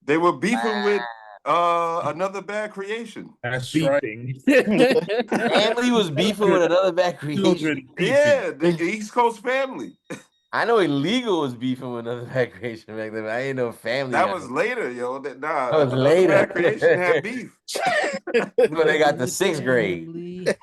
They were beefing with another bad creation. That's right. Family was beefing with another bad creation. Yeah, the East Coast family. I know Illegal was beefing with another bad creation back then, but I didn't know Family. That was later, yo. That was later. Bad creation had beef. When they got to 6th grade. Illegal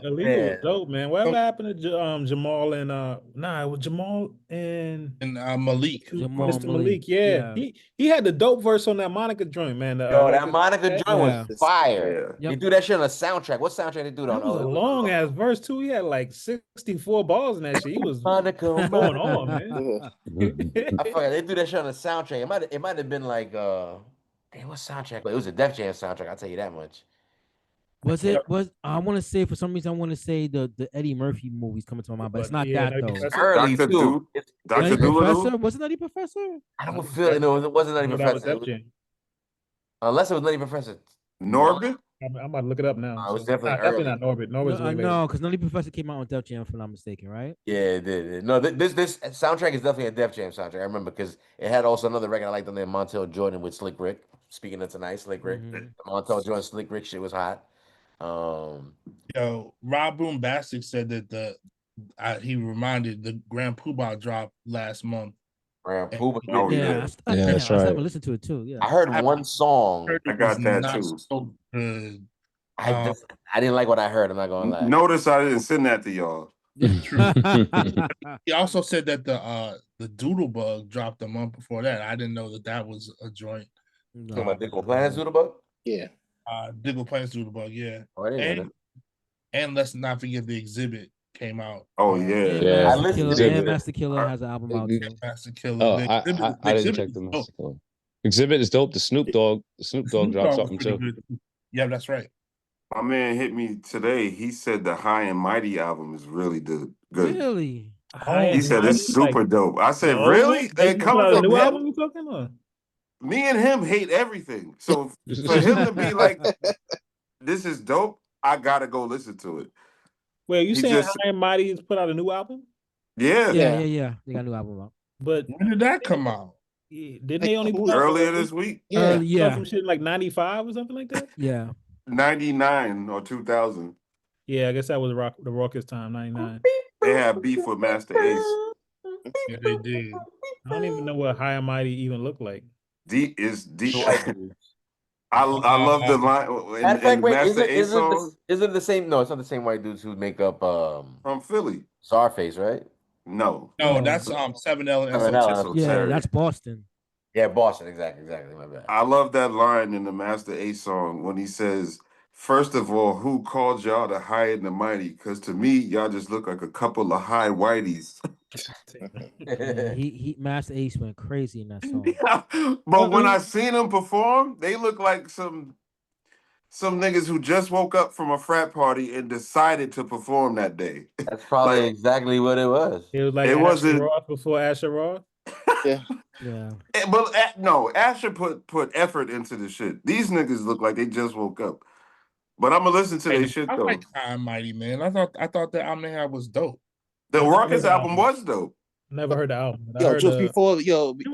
was dope, man. Whatever happened to Jamal and it was Jamal and Malik. Mr. Malik, yeah. He had the dope verse on that Monica joint, man. That Monica joint was fire. They do that shit on a soundtrack. What soundtrack they do that on? That was a long ass verse too. He had like 64 balls in that shit. He was Monica going on, man. I forgot they do that shit on the soundtrack. It might have been like damn, what soundtrack? But it was a Def Jam soundtrack. I'll tell you that much. I want to say for some reason I want to say the Eddie Murphy movies coming to my mind, but it's not that though. It's early too. Dr. Professor? Was it Nutty Professor? I don't feel it. No, it wasn't Nutty Professor. Unless it was Nutty Professor. Norbit? I'm about to look it up now. It was definitely not Norbit. No, because Nutty Professor came out on Def Jam, if I'm not mistaken, right? Yeah, it did. No, this soundtrack is definitely a Def Jam soundtrack. I remember because it had also another record I liked on there, Montel Jordan with Slick Rick. Speaking of tonight, Slick Rick, the Montel Jordan Slick Rick shit was hot. Yo, Rob Boombastic said that he reminded the Grand Poobah drop last month. Grand Poobah, that's right. I listened to it too. Yeah, I heard one song. I got that too. So good. I didn't like what I heard. I'm not gonna lie. Notice I didn't send that to y'all. He also said that the Doodlebug dropped a month before that. I didn't know that was a joint. Talking about Diggle Plan's Doodlebug? Yeah. Diggle Plan's Doodlebug, yeah. Oh, I didn't know that. And let's not forget the Exhibit came out. Oh yeah, yeah. I listened to And it. Master Killer has an album out too. Master Killer. Oh, I didn't check the Master Killer. Exhibit is dope. The Snoop Dogg dropped something too. Good. Yeah, that's right. My man hit me today. He said the High and Mighty album is really good. Really? He said it's super dope. I said, really? They coming a from new him? album you talking about? Me and him hate everything. So for him to be like, this is dope, I gotta go listen to it. Wait, you He saying just- High and Mighty has put out a new album? Yeah. They got a new album out. But when did that come out? Didn't they only put out Earlier this week? Yeah. Some shit like 95 or something like that? Yeah. 99 or 2000. Yeah, I guess that was the Raucous time, 99. They had beef with Master Ace. Yeah, they did. I don't even know what High and Mighty even looked like. Deep. I love the line. Matter of fact, wait, Master Ace song is it the same? No, it's not the same white dudes who make up from Philly. Czarface, right? No, that's 7L and 7L. Yeah, that's Boston. Yeah, Boston. Exactly. My bad. I love that line in the Master Ace song when he says, "First of all, who called y'all the high and the mighty? Because to me, y'all just look like a couple of high whiteys." Yeah, he Master Ace went crazy in that song. But when I seen him perform, they look like some niggas who just woke up from a frat party and decided to perform that day. That's probably exactly what it was. It was like Asher Roth before Asher Roth. Yeah. Yeah. But no, Asher put effort into the shit. These niggas look like they just woke up. But I'm gonna listen to their shit I though. like High and Mighty, man. I thought the album they had was dope. The Raucous album was dope. Never heard the album. But I Yo, heard just I before we only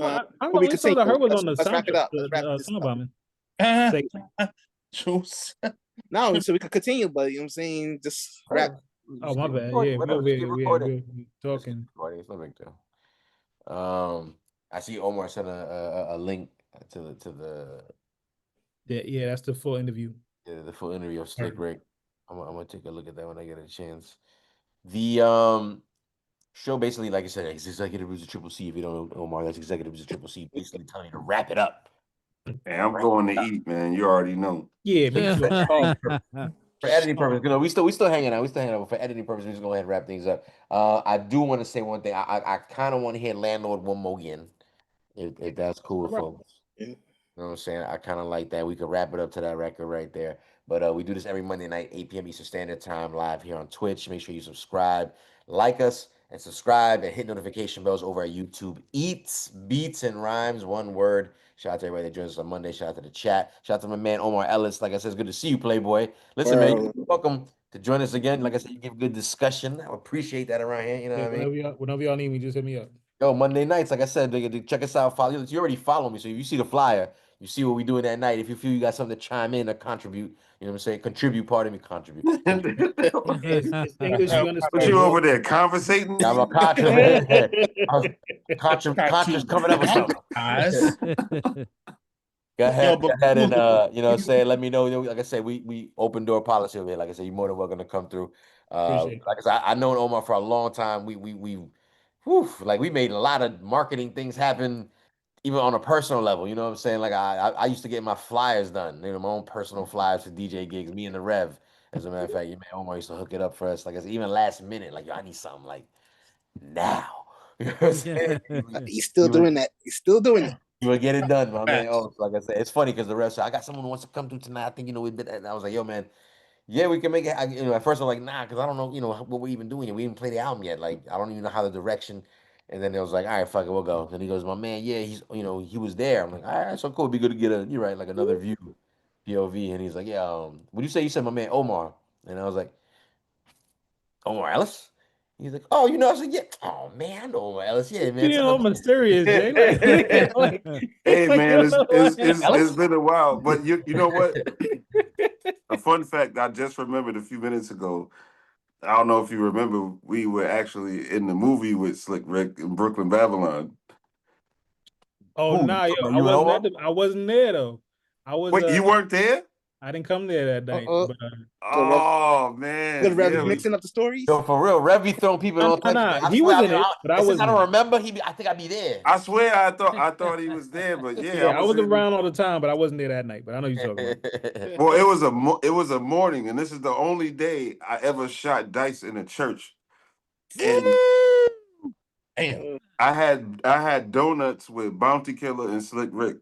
song I heard was on the let's wrap it soundtrack. up. Let's wrap The this song up. bombing. Juice. No, so we could continue, but you know what I'm saying? Just wrap. Oh, my bad. Yeah, we're talking. It's no big deal. I see Omar sent a link to the Yeah, that's the full interview. Yeah, the full interview of Slick Rick. I'm gonna take a look at that when I get a chance. The show basically, like I said, is executive producer Triple C. If you don't know Omar, that's executive producer Triple C, basically telling you to wrap it up. Hey, I'm going to eat, man. You already know. Yeah, for editing purposes, you know, we still hanging out. But for editing purposes, we're just go ahead and wrap things up. I do want to say one thing. I kind of want to hear Landlord one more again, if that's cool with folks. You know what I'm saying? I kind of like that. We could wrap it up to that record right there. But we do this every Monday night, 8 p.m. Eastern Standard Time, live here on Twitch. Make sure you subscribe, like us, and subscribe, and hit notification bells over at YouTube. Eats, Beats, and Rhymes, one word. Shout out to everybody that joins us on Monday. Shout out to the chat. Shout out to my man Omar Ellis. Like I said, it's good to see you, Playboy. Listen, man, you're welcome to join us again. Like I said, you give good discussion. I appreciate that around here. You know what I mean? Whenever y'all need me, just hit me up. Yo, Monday nights, like I said, check us out. Follow you already follow me, so if you see the flyer, you see what we doing that night. If you feel you got something to chime in or contribute, you know what I'm saying? Contribute, pardon me, contribute. It's English, you understand? But you over there conversating? I'm a conscious coming up with something. Go ahead, and you know, say let me know. Like I said, we open door policy over here. Like I said, you're more than welcome to come through. Like I said, I known Omar for a long time. We made a lot of marketing things happen, even on a personal level. You know what I'm saying? Like I used to get my flyers done. You know, my own personal flyers for DJ gigs. Me and the Rev, as a matter of fact, Omar used to hook it up for us. Like I said, even last minute, like yo, I need something like now. You know what I'm saying? He's still doing that. He's still doing it. You would get it done, my man. Oh, like I said, it's funny because the rest. I got someone who wants to come through tonight. I think we've been. And I was like, yo, man, yeah, we can make it. At first I'm like, nah, because I don't know, what we're even doing. We didn't play the album yet. Like, I don't even know how the direction. And then it was like, all right, fuck it, we'll go. And he goes, my man, yeah, he's, he was there. I'm like, all right, so cool. It'd be good to get you're right, like another view, POV. And he's like, yeah, what do you say? You said my man Omar. And I was like, Omar Ellis? He's like, oh, I was like, yeah. Oh man, I know Omar Ellis. Yeah, man. You know, mysterious, Jay. Hey man, it's been a while. But you know what? A fun fact I just remembered a few minutes ago. I don't know if you remember, we were actually in the movie with Slick Rick in Brooklyn Babylon. Oh no, I wasn't there though. Wait, you weren't there? I didn't come there that night. Oh man, good Rev mixing up the stories. Yo, for real, Rev be throwing people all types. He was in it, but I wasn't. I don't remember. I think I'd be there. I swear, I thought he was there, but yeah, I was around all the time, but I wasn't there that night. But I know you're talking about. Well, it was a morning, and this is the only day I ever shot dice in a church. And damn, I had donuts with Bounty Killer and Slick Rick.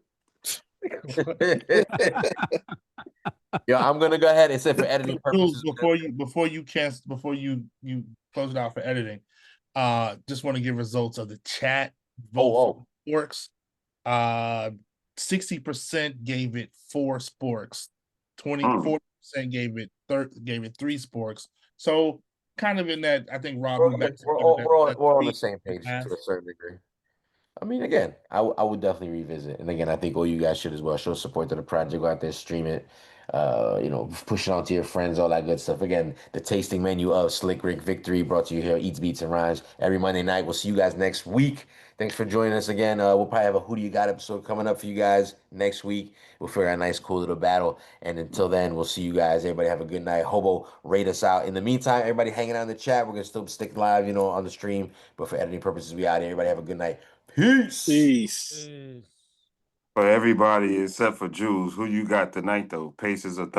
Yo, I'm gonna go ahead and say for editing purposes. Before you close it out for editing, just want to give results of the chat. Vote for sporks. 60% gave it 4 sporks. 40% gave it 3 sporks. So kind of in that, I think Rob, We're all on the same page to a certain degree. I mean, again, I would definitely revisit. And again, I think all you guys should as well. Show support to the project. Go out there, stream it. Push it on to your friends, all that good stuff. Again, the tasting menu of Slick Rick Victory brought to you here, Eats, Beats, and Rhymes every Monday night. We'll see you guys next week. Thanks for joining us again. We'll probably have a Who Do You Got episode coming up for you guys next week. We'll figure out a nice, cool little battle. And until then, we'll see you guys. Everybody have a good night. Hobo, rate us out. In the meantime, everybody hanging out in the chat. We're going to still stick live, on the stream. But for editing purposes, we out here. Everybody have a good night. Peace. For everybody except for Jules, who you got tonight though? Paces of